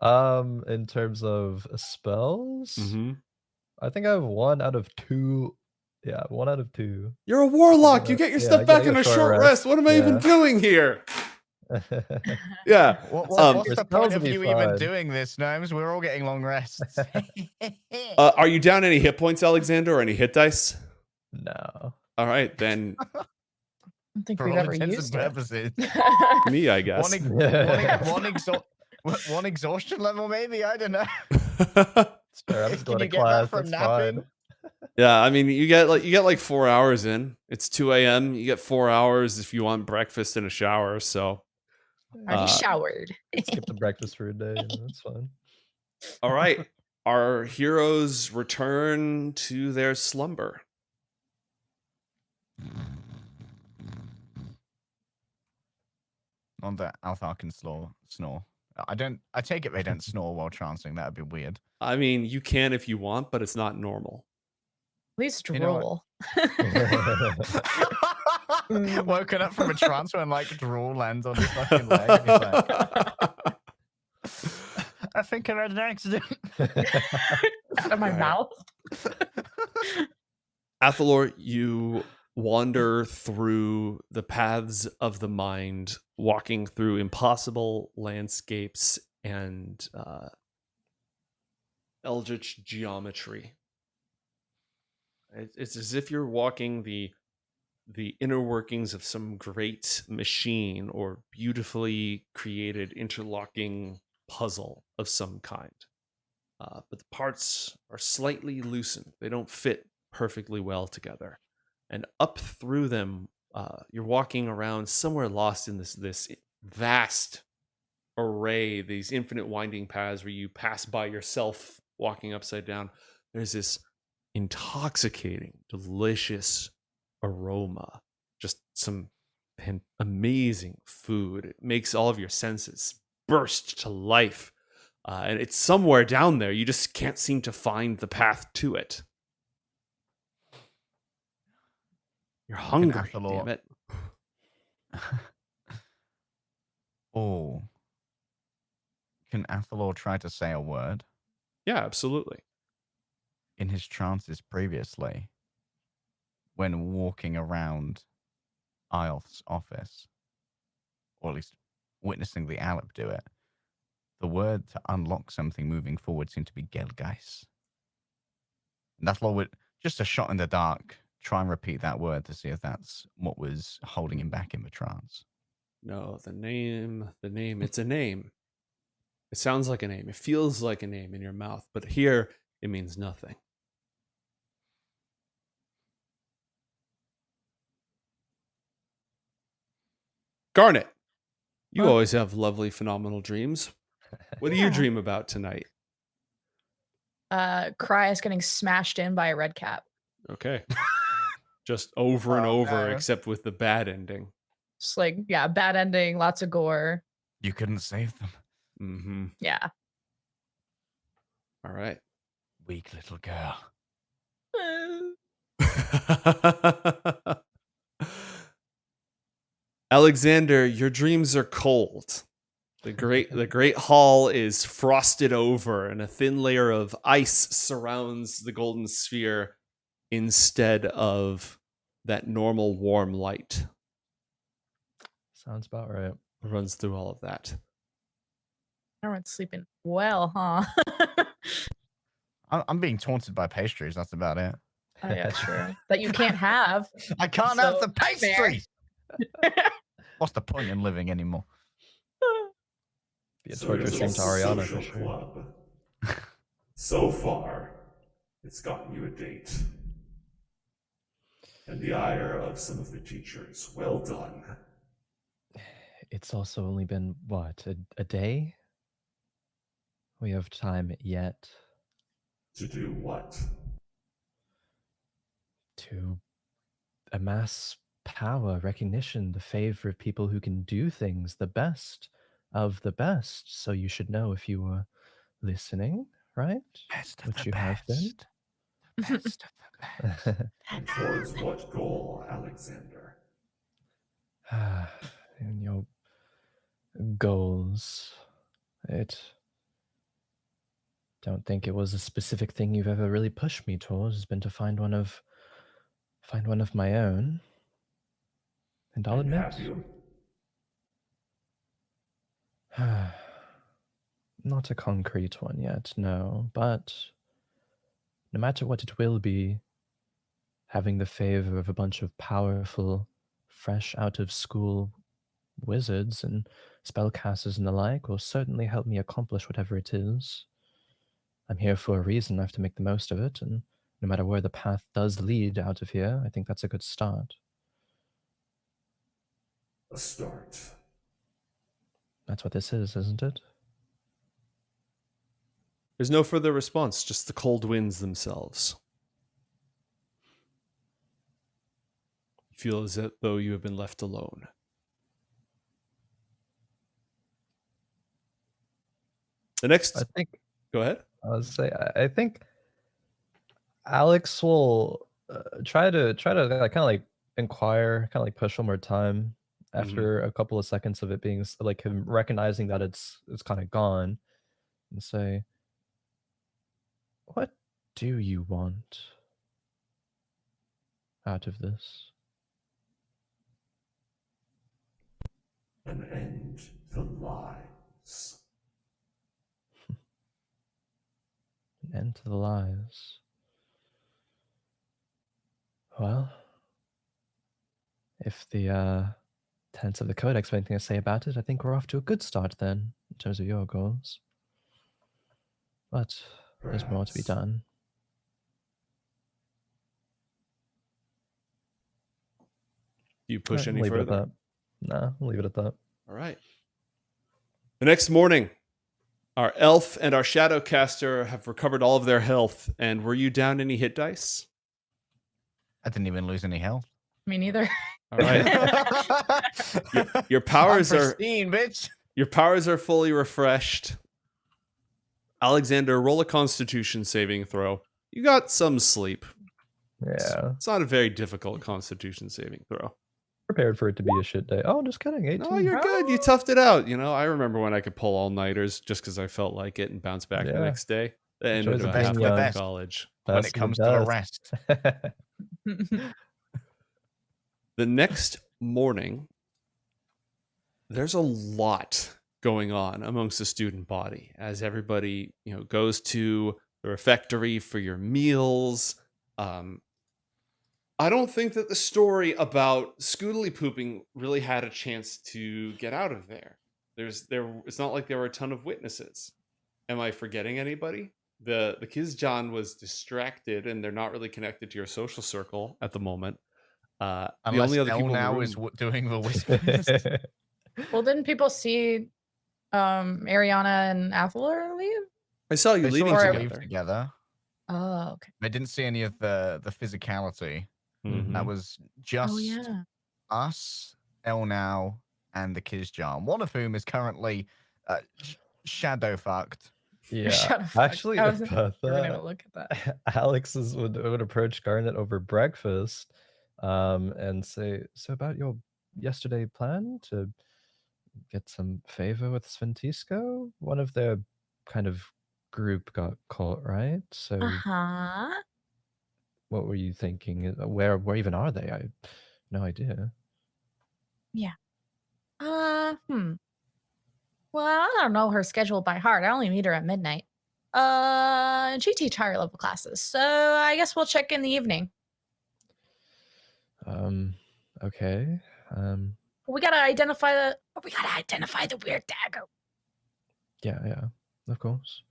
In terms of spells, Mm-hmm. I think I have 1 out of 2. Yeah, 1 out of 2. You're a warlock. You get your Yeah, stuff I back get in a a short short rest. rest. What am I even Yeah. doing here? Yeah. What's Um, the Spells point will of be you even fine. doing this, Gnomes? We're all getting long rests. Are you down any hit points, Alexander, or any hit dice? No. All right, then I don't think For we've all ever intents used and it. purposes. me, I guess. One exhaustion level, maybe? I don't know. Sure, I'm just Can going to you get that class. from That's fine. napping? Yeah, I mean, you get like 4 hours in. It's 2 a.m. You get 4 hours if you want breakfast and a shower. So, Already showered. Skip the breakfast for a day. That's fine. all right, our heroes return to their slumber. On that, Althar can snore. I take it they don't snore while chancing. That would be weird. I mean, you can if you want, but it's not normal. At least You know what? drool. Woken up from a trance when like drool lands on his fucking leg. And he's like, I think I had an accident. Out of my Right. mouth. Athalor, you wander through the paths of the mind, walking through impossible landscapes and eldritch geometry. It's as if you're walking the inner workings of some great machine or beautifully created interlocking puzzle of some kind. But the parts are slightly loosened. They don't fit perfectly well together. And up through them, you're walking around somewhere lost in this vast array, these infinite winding paths where you pass by yourself walking upside down. There's this intoxicating, delicious aroma, just some amazing food. It makes all of your senses burst to life. And it's somewhere down there. You just can't seem to find the path to it. You're hungry, Athalor- damn it. Oh. Can Athalor try to say a word? Yeah, absolutely. In his trances previously, when walking around IOTH's office, or at least witnessing the Alep do it, the word to unlock something moving forward seemed to be Gelgeist. And Athalor would, just a shot in the dark, try and repeat that word to see if that's what was holding him back in the trance. No, the name, it's a name. It sounds like a name. It feels like a name in your mouth, but here it means nothing. Garnet, you What? always have lovely, phenomenal dreams. What do you Yeah. dream about tonight? Cryus getting smashed in by a red cap. Okay. Just over and Oh, over, no. except with the bad ending. Just like, yeah, bad ending, lots of gore. You couldn't save them. Mm-hmm. Yeah. All right. Weak little girl. Alexander, your dreams are cold. The great hall is frosted over, and a thin layer of ice surrounds the golden sphere instead of that normal warm light. Sounds about right. Runs through all of that. Everyone's sleeping well, huh? I'm being taunted by pastries. That's about it. Oh, yeah, true. That you can't have. I can't have So, the nightmare. pastries. What's the point in living anymore? Be a So torture it's stream a to Arianna social for sure. club. So far, it's gotten you a date. And the ire of some of the teachers. Well done. It's also only been, what, a day? We have time yet To do what? to amass power, recognition, the favor of people who can do things, the best of the best. So you should know if you were listening, right? Best of Which the you have been. best. The best of the best. And towards what goal, Alexander? And your goals. Don't think it was a specific thing you've ever really pushed me towards. It's been to find one of my own. And I'll And admit, have you? not a concrete one yet, no. But no matter what it will be, having the favor of a bunch of powerful, fresh out of school wizards and spellcasters and the like will certainly help me accomplish whatever it is. I'm here for a reason. I have to make the most of it, and no matter where the path does lead out of here, I think that's a good start. A start. That's what this is, isn't it? There's no further response, just the cold winds themselves. You feel as though you have been left alone. The next... I think, Go ahead. I think Alex will try to kind of like inquire, kind of like push one more time after a couple of seconds of it being like him recognizing that it's kind of gone, and say, "What do you want out of this?" An end to lies. end to the lies. Well, if the tenets of the Codex have anything to say about it, I think we're off to a good start then, in terms of your goals. But there's more to be Perhaps. done. Do you push I'll any leave it at further? that. Nah, we'll leave it at that. All right. The next morning, our elf and our shadowcaster have recovered all of their health. And were you down any hit dice? I didn't even lose any health. Me neither. All right. Your powers I'm are pristine, bitch. your powers are fully refreshed. Alexander, roll a Constitution saving throw. You got some sleep. Yeah, It's not a very difficult Constitution saving throw. prepared for it to be a shit day. Oh, just kidding. 18. No, you're good. You toughed it out. You know, I remember when I could pull all-nighters just because I felt like it and bounce back the Yeah. next day. That ended Joys of about being halfway young. through college. When That's it comes the to the best. rest. The next morning, there's a lot going on amongst the student body as everybody, goes to the refectory for your meals. I don't think that the story about Scoodly pooping really had a chance to get out of there. It's not like there were a ton of witnesses. Am I forgetting anybody? The Kisjan was distracted, and they're not really connected to your social circle at the moment. The Unless only other people in the now room, is doing the whispers. Well, didn't people see Arianna and Athalor leave? I saw you They leaving saw us together. leave together. Oh, okay. They didn't see any of the physicality. Mhm. That was just Oh, yeah. us, Elnow, and the Kisjan. One of whom is currently shadow fucked. Yeah, Shut the fuck. actually, I was about never gonna that, look at that. Alex would approach Garnet over breakfast, and say, "So about your yesterday plan to get some favor with Sventisko? One of their kind of group got caught, right? So Uh-huh. what were you thinking? Where even are they? I have no idea." Well, I don't know her schedule by heart. I only meet her at midnight. And she teach higher level classes, so I guess we'll check in the evening. Okay. We gotta identify the weird dagger. Yeah, of course.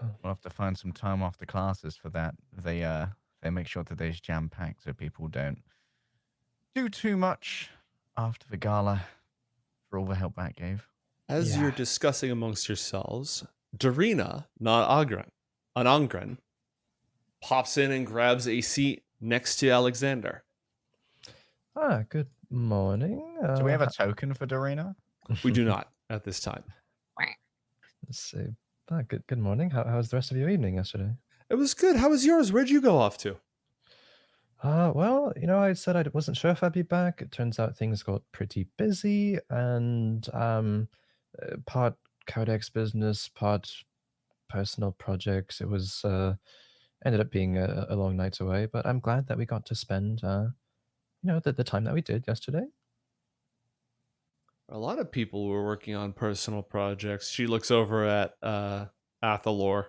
We'll have to find some time after classes for that. They make sure today's jam packed so people don't do too much after the gala for all the help that gave. As Yeah. you're discussing amongst yourselves, Darina, not Anangren, pops in and grabs a seat next to Alexander. Good morning. Do we have a token for Darina? We do not at this time. Let's see. Good morning. How was the rest of your evening yesterday? It was good. How was yours? Where'd you go off to? Well, I said I wasn't sure if I'd be back. It turns out things got pretty busy, and part Codex business, part personal projects. It was ended up being a long night away, but I'm glad that we got to spend the time that we did yesterday. A lot of people were working on personal projects. She looks over at Athalor.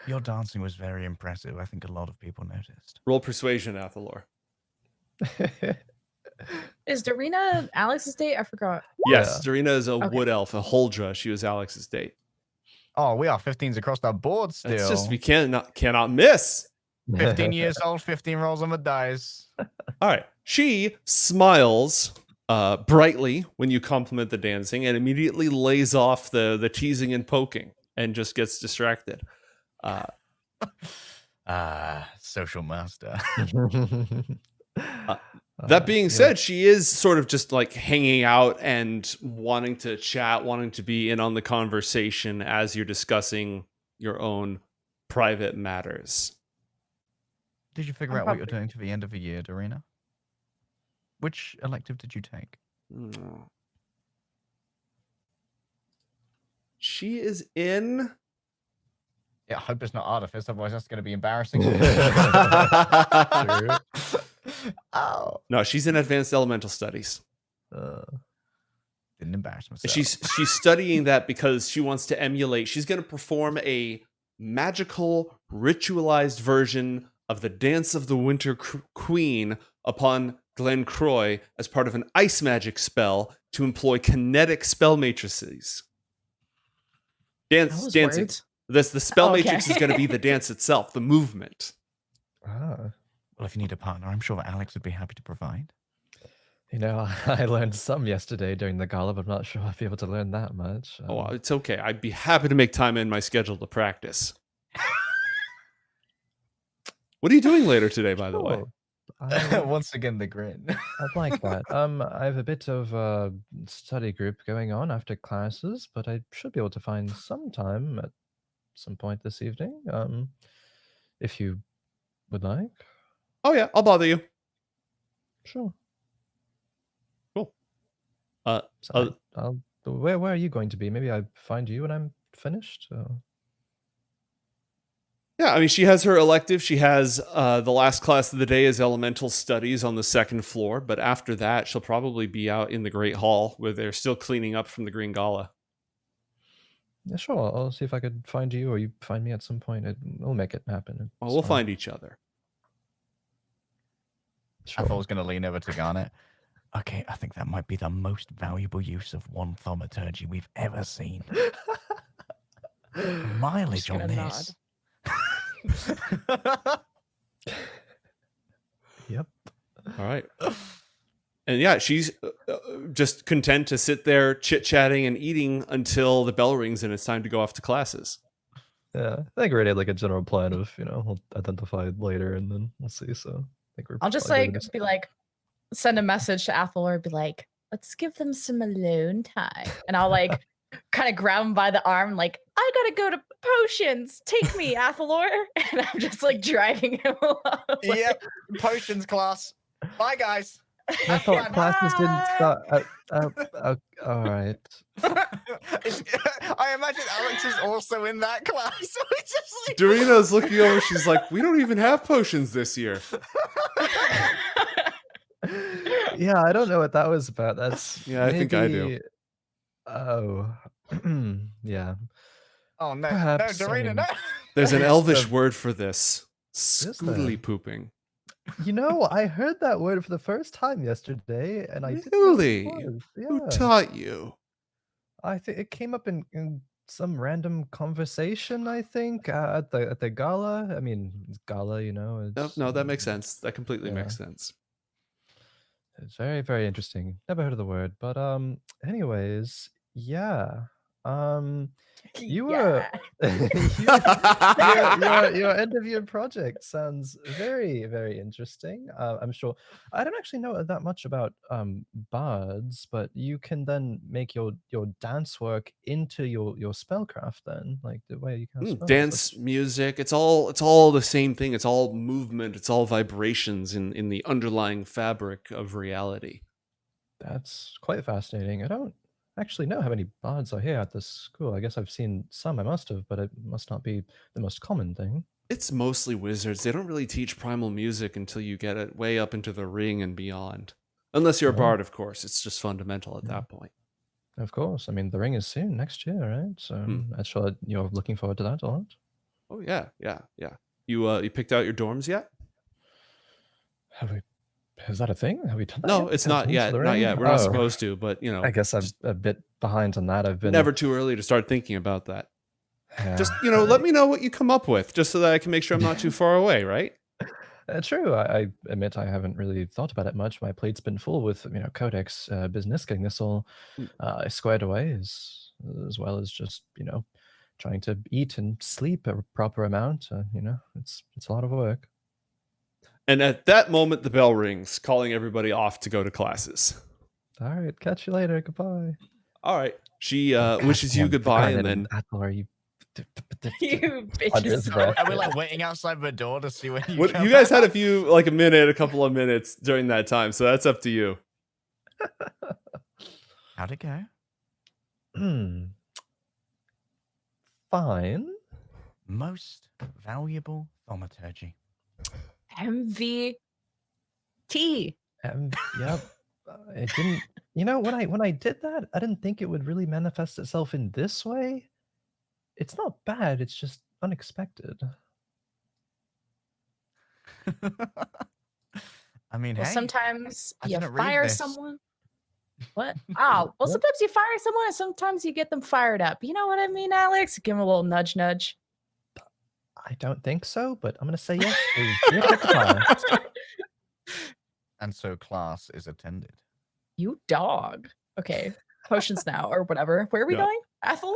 Your dancing was very impressive. I think a lot of people noticed. Roll persuasion, Athalor. Is Darina Alex's date? I forgot. Yes, Darina is a Okay. wood elf, a Huldra. She was Alex's date. Oh, we are 15s across the board still. It's just we cannot miss. 15 years old, 15 rolls on the dice. All right. She smiles brightly when you compliment the dancing and immediately lays off the teasing and poking and just gets distracted. Social master. That being said, she is sort of just like hanging out and wanting to chat, wanting to be in on the conversation as you're discussing your own private matters. Did you figure I'm out what you're probably- doing to the end of the year, Darina? Which elective did you take? She is in. Yeah, I hope it's not Artifice, otherwise that's going to be embarrassing. Oh. No, she's in advanced elemental studies. Didn't embarrass myself. She's studying that because she wants to emulate. She's going to perform a magical, ritualized version of the Dance of the Winter Queen upon Glen Croy as part of an ice magic spell to employ kinetic spell matrices. Dancing. Words. The spell Oh, okay. matrix is going to be the dance itself, the movement. Ah. Well, if you need a partner, I'm sure Alex would be happy to provide. You know, I learned some yesterday during the gala, but I'm not sure I'll be able to learn that much. Oh, it's okay. I'd be happy to make time in my schedule to practice. What are you doing later today, by the way? Once again, the grin. I'd like that. I have a bit of a study group going on after classes, but I should be able to find some time at some point this evening. If you would like. Oh yeah, I'll bother you. Sure. Cool. So where are you going to be? Maybe I find you when I'm finished. Yeah, I mean, she has her elective. She has the last class of the day is elemental studies on the second floor, but after that, she'll probably be out in the Great Hall where they're still cleaning up from the Green Gala. Yeah, sure. I'll see if I could find you, or you find me at some point. We'll make it happen. Well, we'll find each other. I thought I was going to lean over to Garnet. Okay, I think that might be the most valuable use of one thaumaturgy we've ever seen. Mileage on this. Yep. All right. And yeah, she's just content to sit there chit-chatting and eating until the bell rings and it's time to go off to classes. Yeah, I think we already had like a general plan of, we'll identify later and then we'll see. So I think we're. I'll just probably doing this. be like, send a message to Athalor, be like, let's give them some alone time. And I'll like kind of grab him by the arm, like, I gotta go to potions. Take me, Athalor. And I'm just like dragging him along. Yep, potions class. Bye, guys. I thought classes didn't start. All right. I imagine Alex is also in that class. So it's just like... Dorina's looking over. She's like, we don't even have potions this year. Yeah, I don't know what that was about. That's I think I do. Oh, yeah. Oh no, Perhaps, no, Dorina, no. There's an elvish word for this. Scoodly pooping. I heard that word for the first time yesterday, and I didn't Really? know what it was. Who Yeah. taught you? I think it came up in some random conversation. I think at the gala. I mean, it's gala, No, that makes sense. That completely makes sense. It's very, very interesting. Never heard of the word, but anyways, yeah. You were your end of year project sounds very, very interesting. I'm sure I don't actually know that much about bards, but you can then make your dance work into your spellcraft then, like the way you can dance, music, it's all the same thing. It's all movement, it's all vibrations in the underlying fabric of reality. That's quite fascinating. I don't actually know how many bards are here at this school. I guess I've seen some. I must have, but it must not be the most common thing. It's mostly wizards. They don't really teach primal music until you get it way up into the ring and beyond. Unless you're a bard, of course. It's just fundamental at that point. Of course. I mean, the ring is soon, next year, right? So I'm sure you're looking forward to that a lot. Oh, yeah. You picked out your dorms yet? Is that a thing? Have we done that? No, yet? it's not yet. Not yet. We're not supposed to, but I guess I'm a bit behind on that. I've been never too early to start thinking about that. Yeah. Just let me know what you come up with, just so that I can make sure I'm not too far away, right? True. I admit I haven't really thought about it much. My plate's been full with Codex business, getting this all squared away, as well as just trying to eat and sleep a proper amount. It's a lot of work. And at that moment, the bell rings, calling everybody off to go to classes. All right, catch you later. Goodbye. All right. She wishes you goodbye, and then Athalor, you bitches. Are we like waiting outside the door to see when you come you guys back? had a couple of minutes during that time, so that's up to you. How'd it go? Fine. Most valuable thaumaturgy. MVP. Yep. It didn't. You know, when I did that, I didn't think it would really manifest itself in this way. It's not bad. It's just unexpected. I mean, Well, hey, sometimes I you didn't read fire this. someone. What? Oh, well, sometimes you fire someone and sometimes you get them fired up. You know what I mean, Alex? Give him a little nudge, nudge. I don't think so, but I'm gonna say yes. 'cause you're a class. And so class is attended. You dog. Okay. Potions now or whatever. Where are we Yeah. going? Athalor?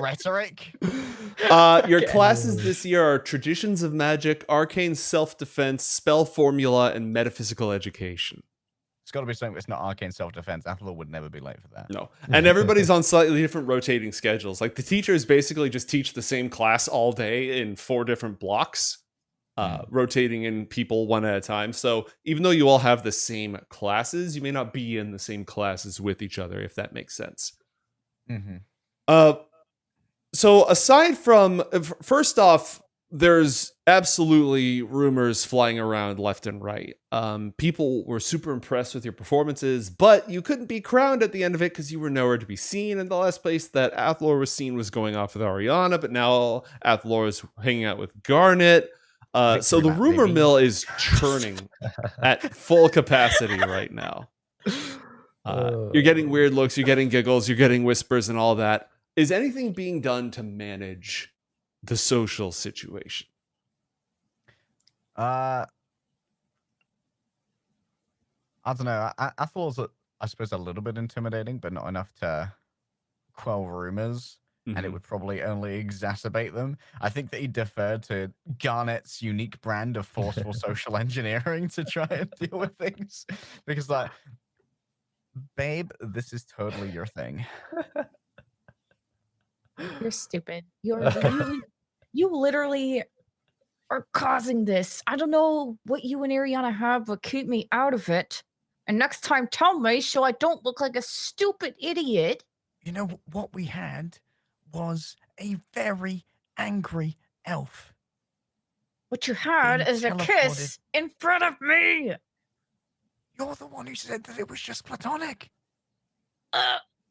Rhetoric. Your Okay. classes this year are Traditions of Magic, Arcane Self-Defense, Spell Formula, and Metaphysical Education. It's got to be something that's not arcane self-defense. Athalor would never be late for that. No. And everybody's on slightly different rotating schedules. Like the teachers basically just teach the same class all day in 4 different blocks, rotating in people one at a time. So even though you all have the same classes, you may not be in the same classes with each other, if that makes sense. Mm-hmm. So aside from, first off, there's absolutely rumors flying around left and right. People were super impressed with your performances, but you couldn't be crowned at the end of it because you were nowhere to be seen. And the last place that Athalor was seen was going off with Arianna, but now Athalor is hanging out with Garnet. So the lap, rumor baby. mill is churning at full capacity right now. You're getting weird looks, you're getting giggles, you're getting whispers and all that. Is anything being done to manage the social situation? I don't know. Athalor's, I suppose, a little bit intimidating, but not enough to quell rumors. And it would probably only exacerbate them. I think that he deferred to Garnet's unique brand of forceful social engineering to try and deal with things. Because, like, babe, this is totally your thing. You're stupid. You literally are causing this. I don't know what you and Arianna have, but keep me out of it. And next time, tell me so I don't look like a stupid idiot. You know, what we had was a very angry elf. What you had Being is a kiss in front of me. You're the one who said that it was just platonic.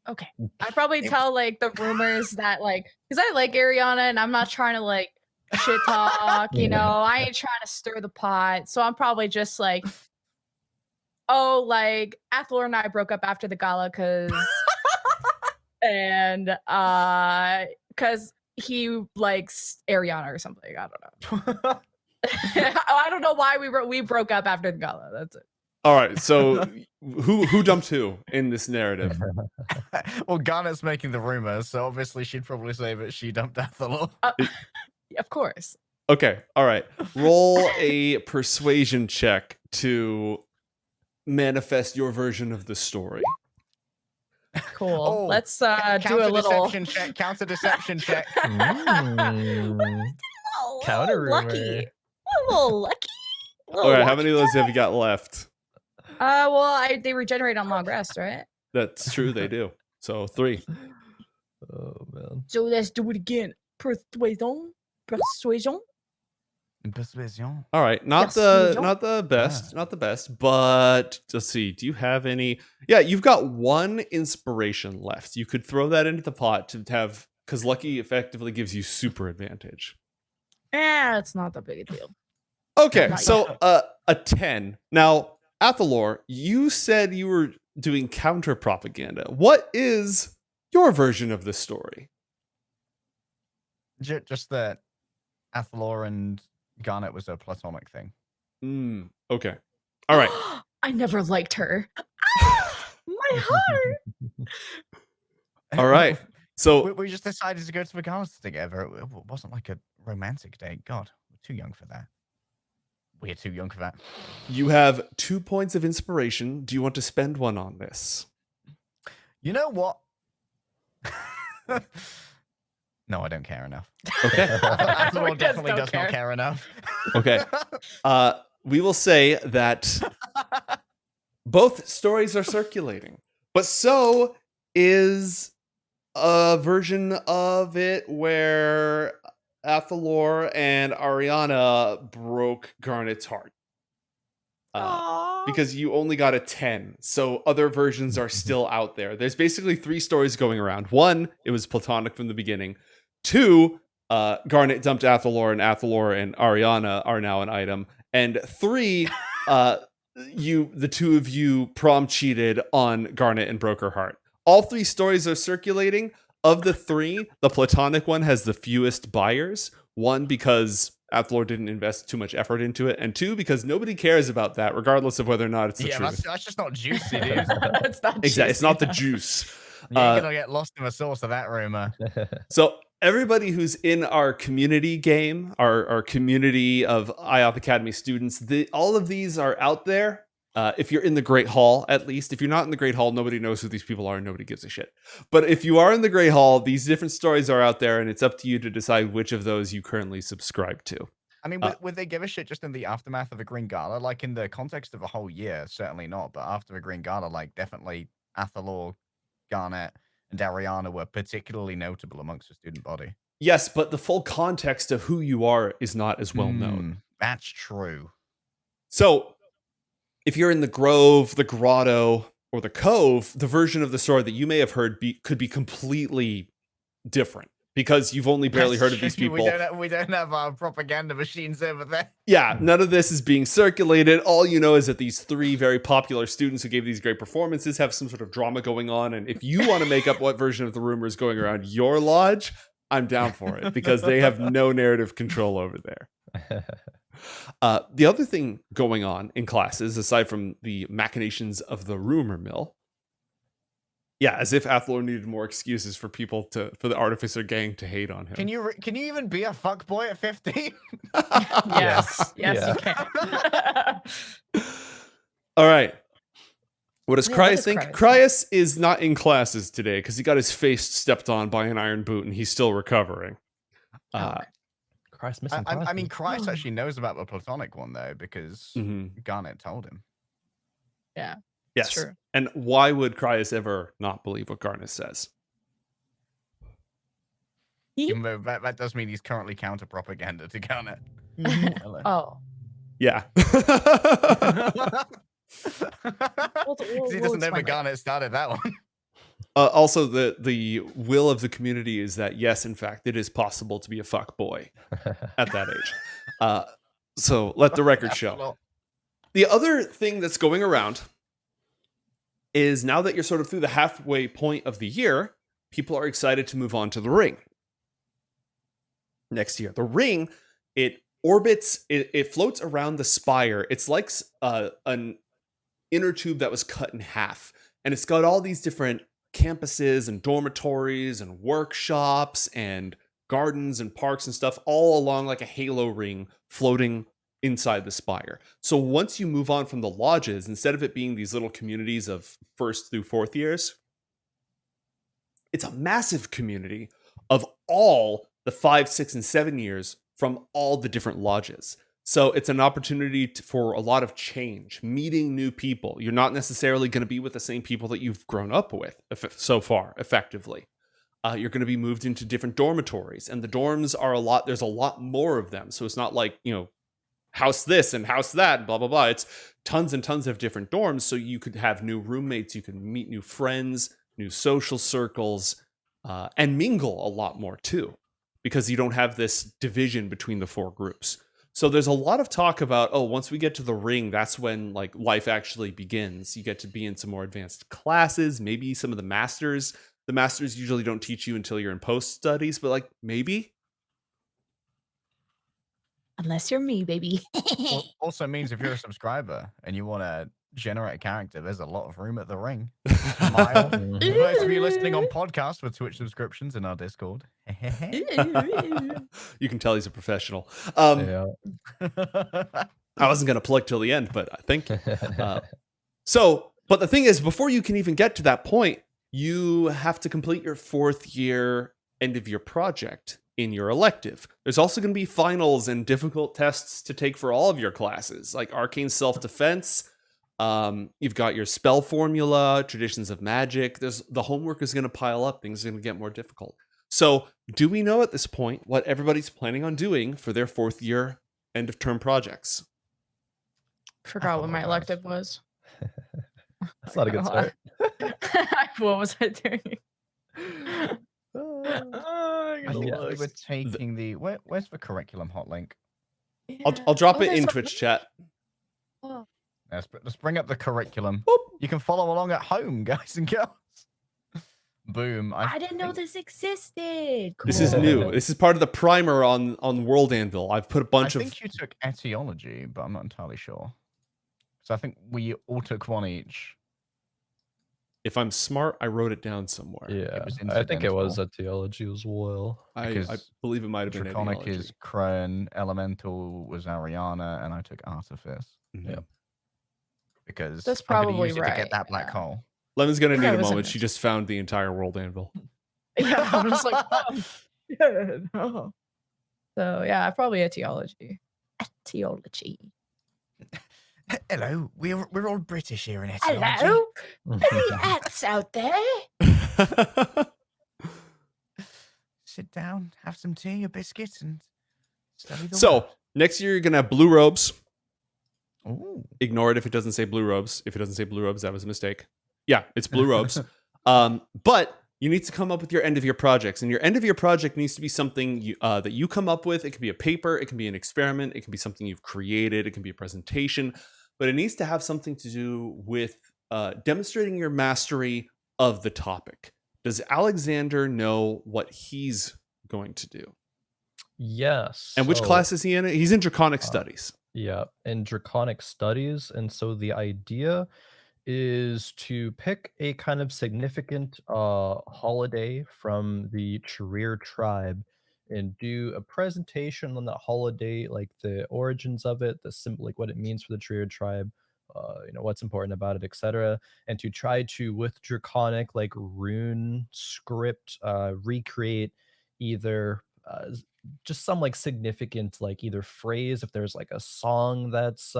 Okay. I probably tell like the rumors that like, because I like Arianna and I'm not trying to like shit talk, you know, I ain't trying to stir the pot. So I'm probably just like, oh, like Athalor and I broke up after the gala because he likes Arianna or something. I don't know. I don't know why we broke up after the gala. That's it. All right, so who dumped who in this narrative? Well, Garnet's making the rumors, so obviously she'd probably say that she dumped Athalor. Of course. Okay, all right. Roll a persuasion check to manifest your version of the story. Cool. Oh, Let's do a little deception check. Counter deception check. Counter rumor. lucky. A little lucky. All right, how many of those have you got left? Well, they regenerate on long rest, right? That's true, they do. So 3. Oh man. So let's do it again. Persuasion. Persuasion. All right, not the best, but let's see. Do you have any? Yeah, you've got 1 inspiration left. You could throw that into the pot to have, because lucky effectively gives you super advantage. It's not that big a deal. Okay, Not so a 10. Now, Athalor, you said you were doing counter propaganda. What is your version of the story? Just that Athalor and Garnet was a platonic thing. Okay. All right. I never liked her. My heart. All right. So we just decided to go to the gala together. It wasn't like a romantic date. God, we're too young for that. We're too young for that. you have 2 points of inspiration. Do you want to spend one on this? You know what? No, I don't care enough. Okay. Athalor We definitely just does don't not care enough. Okay. We will say that both stories are circulating, but so is a version of it where Athalor and Arianna broke Garnet's heart. Aww. because you only got a 10. So other versions are still out there. There's basically 3 stories going around. 1, it was platonic from the beginning. 2, Garnet dumped Athalor, and Athalor and Arianna are now an item. And 3, the 2 of you prom cheated on Garnet and broke her heart. All 3 stories are circulating. Of the 3, the platonic one has the fewest buyers. 1, because Athalor didn't invest too much effort into it, and 2, because nobody cares about that, regardless of whether or not it's the truth. That's just not juicy, dude. It's not Exactly, it's juicy not the enough. juice. You're gonna get lost in the source of that rumor. So everybody who's in our community game, our community of IOTH Academy students, all of these are out there. If you're in the Great Hall, at least. If you're not in the Great Hall, nobody knows who these people are and nobody gives a shit. But if you are in the Great Hall, these different stories are out there, and it's up to you to decide which of those you currently subscribe to. I mean, would they give a shit just in the aftermath of the Green Gala? Like, in the context of a whole year, certainly not. But after the Green Gala, like, definitely Athalor, Garnet, and Arianna were particularly notable amongst the student body. Yes, but the full context of who you are is not as well known. That's true. So, if you're in the Grove, the Grotto, or the Cove, the version of the story that you may have heard could be completely different because you've only barely heard of these people. We don't have our propaganda machines over there. Yeah, none of this is being circulated. All you know is that these 3 very popular students who gave these great performances have some sort of drama going on. And if you want to make up what version of the rumor is going around your lodge, I'm down for it because they have no narrative control over there. The other thing going on in classes, aside from the machinations of the rumor mill, as if Athalor needed more excuses for for the Artificer gang to hate on him. Can you even be a fuckboy at 15? Yes, Yeah. you can. All right. What does Yeah, Cryus what does think? Cryus Cryus is not in classes today because he got his face stepped on by an iron boot and he's still recovering. Christ, missing I mean, classes. Christ actually knows about the platonic one, though, because Garnet told him. Yeah. Yes. True. And why would Cryus ever not believe what Garnet says? Even though that does mean he's currently counter propaganda to Garnet. Oh. Yeah. Because he doesn't know that Garnet started that one. Also, the will of the community is that, yes, in fact, it is possible to be a fuck boy at that age. So let the record show. The other thing that's going around is now that you're sort of through the halfway point of the year, people are excited to move on to the ring next year. The ring, it orbits, it floats around the spire. It's like an inner tube that was cut in half. And it's got all these different campuses and dormitories and workshops and gardens and parks and stuff all along like a halo ring floating inside the spire. So once you move on from the lodges, instead of it being these little communities of 1st through 4th years, it's a massive community of all the 5, 6, and 7 years from all the different lodges. So it's an opportunity for a lot of change, meeting new people. You're not necessarily going to be with the same people that you've grown up with so far, effectively. You're going to be moved into different dormitories, and the dorms are there's a lot more of them. So it's not like, house this and house that, blah, blah, blah. It's tons and tons of different dorms. So you could have new roommates, you can meet new friends, new social circles, and mingle a lot more too, because you don't have this division between the 4 groups. So there's a lot of talk about, once we get to the ring, that's when like life actually begins. You get to be in some more advanced classes, maybe some of the masters. The masters usually don't teach you until you're in post studies, but like maybe. Unless you're me, baby. Also means if you're a subscriber and you want to generate a character, there's a lot of room at the ring. Smile. For those of you listening on podcast with Twitch subscriptions in our Discord. You can tell he's a professional. Yeah. I wasn't going to plug till the end, but I think. But the thing is, before you can even get to that point, you have to complete your 4th year end of year project in your elective. There's also going to be finals and difficult tests to take for all of your classes, like Arcane Self-Defense. You've got your spell formula, Traditions of Magic. The homework is going to pile up. Things are going to get more difficult. So do we know at this point what everybody's planning on doing for their 4th year end of term projects? Forgot what Athalor my does. elective was. That's not a good start. What was I doing? I gotta think we look. were taking the where's the curriculum hot link? I'll drop Oh, it there's in a- Twitch chat. Oh, Let's bring up the curriculum. Boop. You can follow along at home, guys and girls. Boom. I didn't know think- this existed. This is Cool. new. This is part of the primer on World Anvil. I've put a bunch I of. think you took etiology, but I'm not entirely sure. So I think we all took one each. If I'm smart, I wrote it down somewhere. Yeah, was I think it was incidental. a theology as well. I because believe it might have been Draconic ideology. is Crone, Elemental was Arianna, and I took Artifice. Mhm. Yep. Because That's I'm gonna probably use it to get right, that black yeah. hole. Lemon's gonna need Yeah, a it was moment. in She it. just found the entire World Anvil. Yeah, I'm just like, oh, yeah, no. So yeah, probably etiology. Etiology. Hello, we're all British here in etiology. Hello, any acts out there? Sit down, have some tea, a biscuit, and study the So world. next year you're gonna have blue robes. Ooh. Ignore it if it doesn't say blue robes. If it doesn't say blue robes, that was a mistake. Yeah, it's blue robes. But you need to come up with your end of year projects, and your end of year project needs to be something that you come up with. It can be a paper, it can be an experiment, it can be something you've created, it can be a presentation, but it needs to have something to do with demonstrating your mastery of the topic. Does Alexander know what he's going to do? Yes. And which so- class is he in? He's in Draconic Studies. Yeah, in Draconic Studies. And so the idea is to pick a kind of significant holiday from the Trier tribe and do a presentation on that holiday, like the origins of it, like what it means for the Trier tribe, what's important about it, etc. And to try to, with Draconic like rune script, recreate either just some like significant like either phrase, if there's like a song that's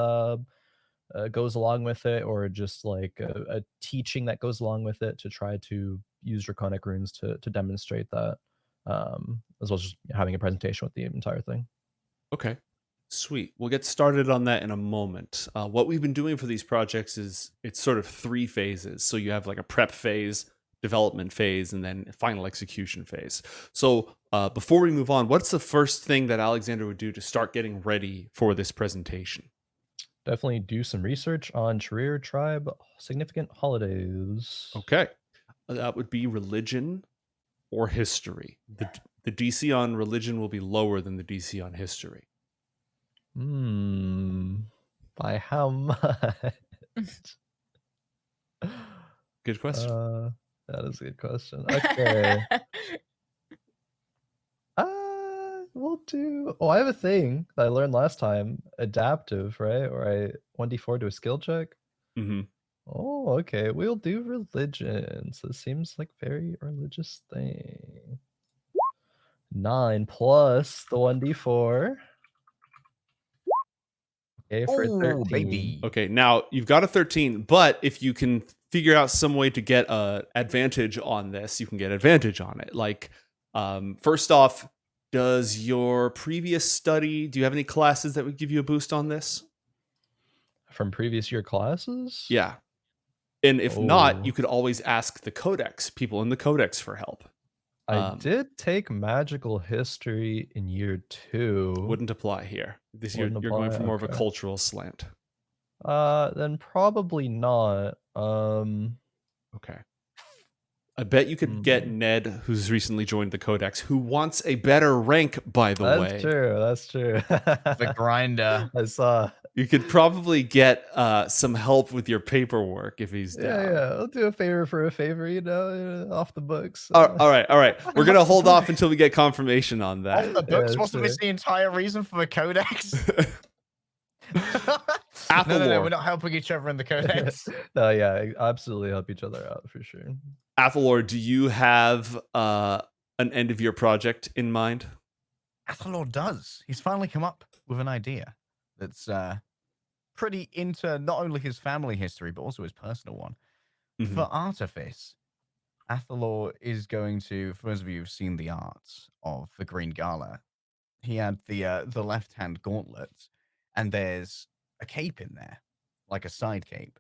goes along with it, or just like a teaching that goes along with it, to try to use Draconic runes to demonstrate that, as well as just having a presentation with the entire thing. Okay, sweet. We'll get started on that in a moment. What we've been doing for these projects is it's sort of 3 phases. So you have like a prep phase, development phase, and then final execution phase. So before we move on, what's the first thing that Alexander would do to start getting ready for this presentation? Definitely do some research on Trier tribe significant holidays. Okay, that would be religion or history. The DC on religion will be lower than the DC on history. By how much? Good question. That is a good question. Okay. We'll do. Oh, I have a thing that I learned last time. Adaptive, right? Or I 1d4 to a skill check. Mm-hmm. Oh, okay. We'll do religion. So it seems like very religious thing. 9 plus the 1d4. Okay, for Oh, 13. baby. Okay, now you've got a 13, but if you can figure out some way to get advantage on this, you can get advantage on it. Like, first off, does your previous study, do you have any classes that would give you a boost on this? From previous year classes? Yeah. And if not, Oh. you could always ask the Codex, people in the Codex, for help. I did take magical history in year 2. Wouldn't apply here. This year, Wouldn't you're going apply, for more of a okay. cultural slant. Then probably not. Okay. I bet you could get Ned, who's recently joined the Codex, who wants a better rank, by the way. That's true. That's true. The grinder. I saw. You could probably get some help with your paperwork if he's down. Yeah. I'll do a favor for a favor, off the books. All right. We're going to hold off until we get confirmation on Off that. the books? Yeah, Wasn't this sure. the entire reason for the Codex? No, Athalor. we're not helping each other in the Codex. No, yeah, absolutely help each other out for sure. Athalor, do you have an end of year project in mind? Athalor does. He's finally come up with an idea that's pretty into not only his family history, but also his personal one. Mhm. For Artifice, Athalor is going to, for those of you who've seen the art of the Green Gala, he had the left-hand gauntlet, and there's a cape in there. like a side cape.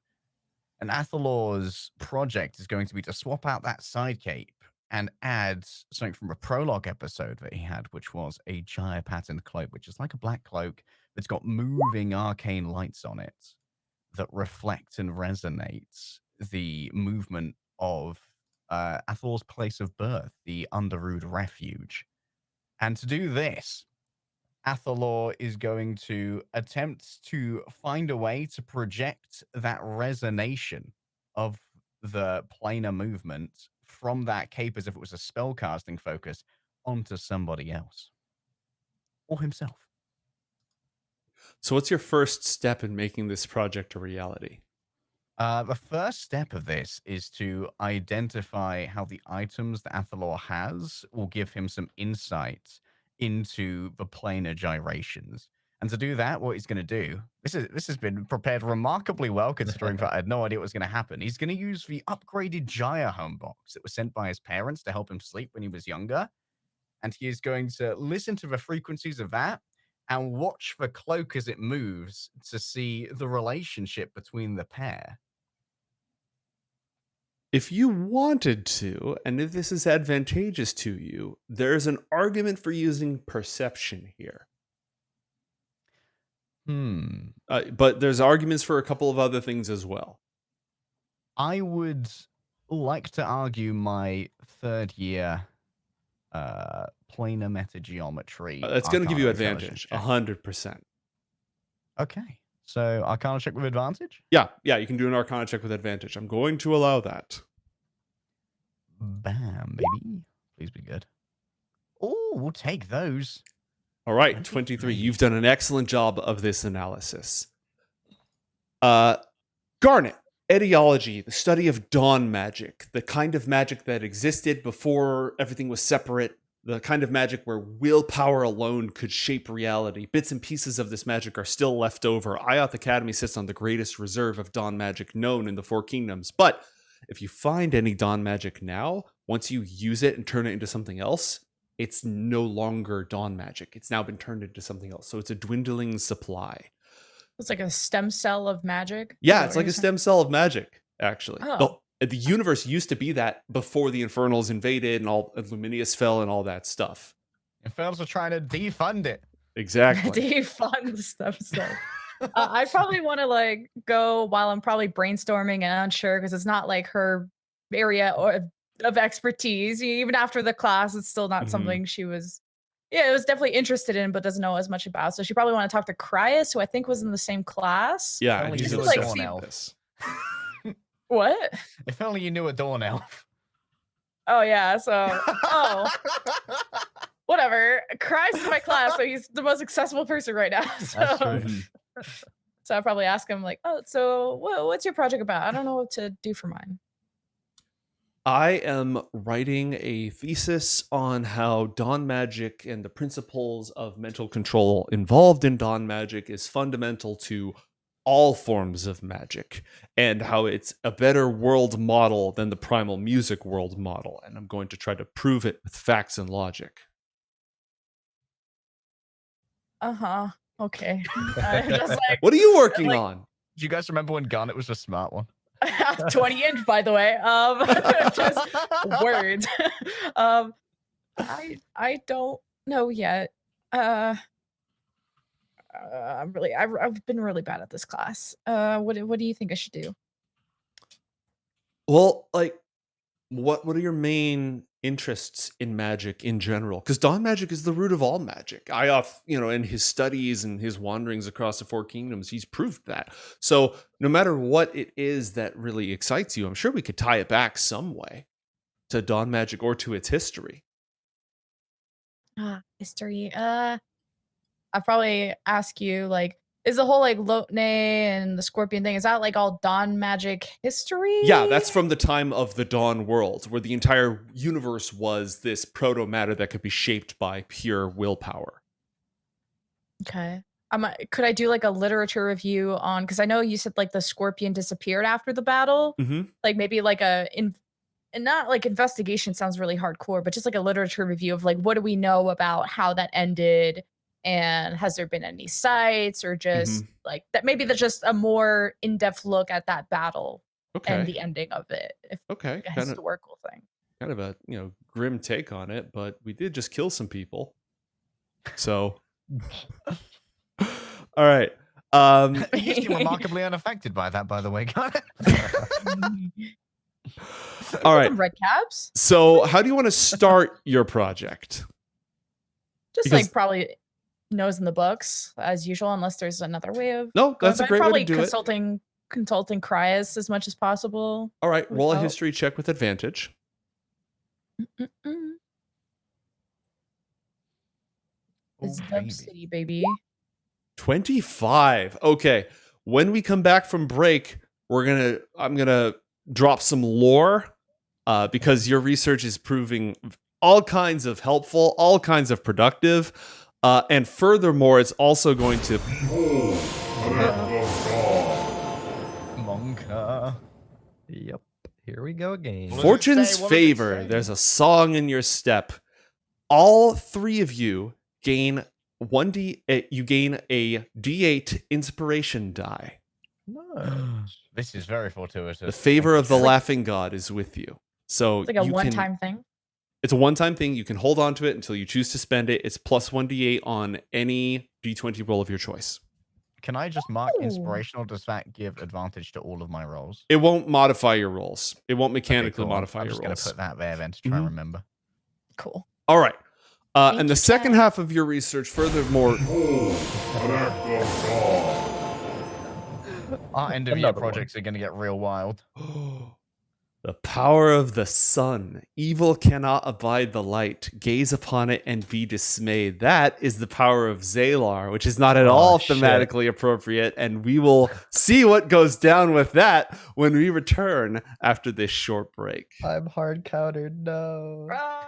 And Athalor's project is going to be to swap out that side cape and add something from a prologue episode that he had, which was a gyre patterned cloak, which is like a black cloak that's got moving arcane lights on it that reflect and resonate the movement of Athalor's place of birth, the Underwood Refuge. And to do this, Athalor is going to attempt to find a way to project that resonation of the planar movement from that cape as if it was a spellcasting focus onto somebody else or himself. So what's your first step in making this project a reality? The first step of this is to identify how the items that Athalor has will give him some insight into the planar gyrations. And to do that, what he's going to do, this has been prepared remarkably well, considering that I had no idea what was going to happen. He's going to use the upgraded gyre home box that was sent by his parents to help him sleep when he was younger. And he is going to listen to the frequencies of that and watch the cloak as it moves to see the relationship between the pair. If you wanted to, and if this is advantageous to you, there's an argument for using perception here. But there's arguments for a couple of other things as well. I would like to argue my third year planar metageometry. That's going to give you Arcana advantage, intelligence check. 100%. Okay. So Arcana check with advantage? Yeah, you can do an Arcana check with advantage. I'm going to allow that. Bam, baby. Please be good. Oh, we'll take those. All right, 23. You've done an excellent job of this analysis. Garnet, etiology, the study of dawn magic, the kind of magic that existed before everything was separate, the kind of magic where willpower alone could shape reality. Bits and pieces of this magic are still left over. IOTH Academy sits on the greatest reserve of dawn magic known in the Four Kingdoms. But if you find any dawn magic now, once you use it and turn it into something else, it's no longer dawn magic. It's now been turned into something else. So it's a dwindling supply. It's like a stem cell of magic. Yeah, it's like a stem cell of magic, actually. Oh. The universe used to be that before the Infernals invaded and Luminius fell and all that stuff. Infernals are trying to defund it. Exactly. Defund the stem cell. I probably want to go while I'm probably brainstorming and unsure because it's not like her area of expertise. Even after the class, it's still not something she was. Yeah, it was definitely interested in, but doesn't know as much about. So she probably want to talk to Cryus, who I think was in the same class. Yeah, Only he's you a knew a dawn dawn elf. What? If only you knew a dawn elf. Oh yeah. So whatever. Cryus is my class, so he's the most accessible person right now. So. That's true. So I'll probably ask him so what's your project about? I don't know what to do for mine. I am writing a thesis on how dawn magic and the principles of mental control involved in dawn magic is fundamental to all forms of magic and how it's a better world model than the primal music world model. And I'm going to try to prove it with facts and logic. Okay. Just What are you working on? Do you guys remember when Garnet was a smart one? 20-inch, by the way. Just words. I don't know yet. I've been really bad at this class. What do you think I should do? Well, what are your main interests in magic in general? Because dawn magic is the root of all magic. IOTH, in his studies and his wanderings across the Four Kingdoms, he's proved that. So no matter what it is that really excites you, I'm sure we could tie it back some way to dawn magic or to its history. History. I'll probably ask you, is the whole Lotne and the Scorpion thing, is that all dawn magic history? Yeah, that's from the time of the Dawn world, where the entire universe was this proto-matter that could be shaped by pure willpower. Okay. Could I do a literature review on, because I know you said the Scorpion disappeared after the battle. Maybe and not investigation sounds really hardcore, but just a literature review of what do we know about how that ended, And has there been any sights or just Mm-hmm. like that? Maybe that's just a more in-depth look at that battle Okay. and the ending of it. If Okay. like a Kind of historical thing. a grim take on it, but we did just kill some people. So all right. You seem remarkably unaffected by that, by the way, Garnet. All right. Some red caps. So how do you want to start your project? Just Because- like probably nose in the books as usual, unless there's another way of. No, going that's a about it. great way Probably to do it. consulting Cryas as much as possible. All right, roll a without- history check with advantage. Mm-mm-mm. It's Oh, Dub baby. City, baby. 25. Okay. When we come back from break, I'm gonna drop some lore because your research is proving all kinds of helpful, all kinds of productive, and furthermore, it's also going to. Behold, an act of God. Monka. Yep. Here we go again. What does it Fortune's say? What does it favor. say? There's a song in your step. All three of you gain you gain a D8 inspiration die. Nice. This is very fortuitous. The favor of the It's like- laughing god is with you. So It's like a you one-time thing. It's a one-time thing. You can hold on to it until you choose to spend it. It's plus 1d8 on any d20 roll of your choice. Can I just mark Ooh. inspirational? Does that give advantage to all of my rolls? It won't modify your rolls. It won't mechanically Okay, cool. modify I'm your just going rolls. to put that there then to try and Mhm. remember. Cool. All right. Thank And the you, second Chad. half of your research, furthermore, Behold, an act of God. Our end of year Another one. projects are going to get real wild. the power of the sun. Evil cannot abide the light. Gaze upon it and be dismayed. That is the power of Zalar, which is not at Oh, all shit. thematically appropriate. And we will see what goes down with that when we return after this short break. I'm hard countered. No. Run.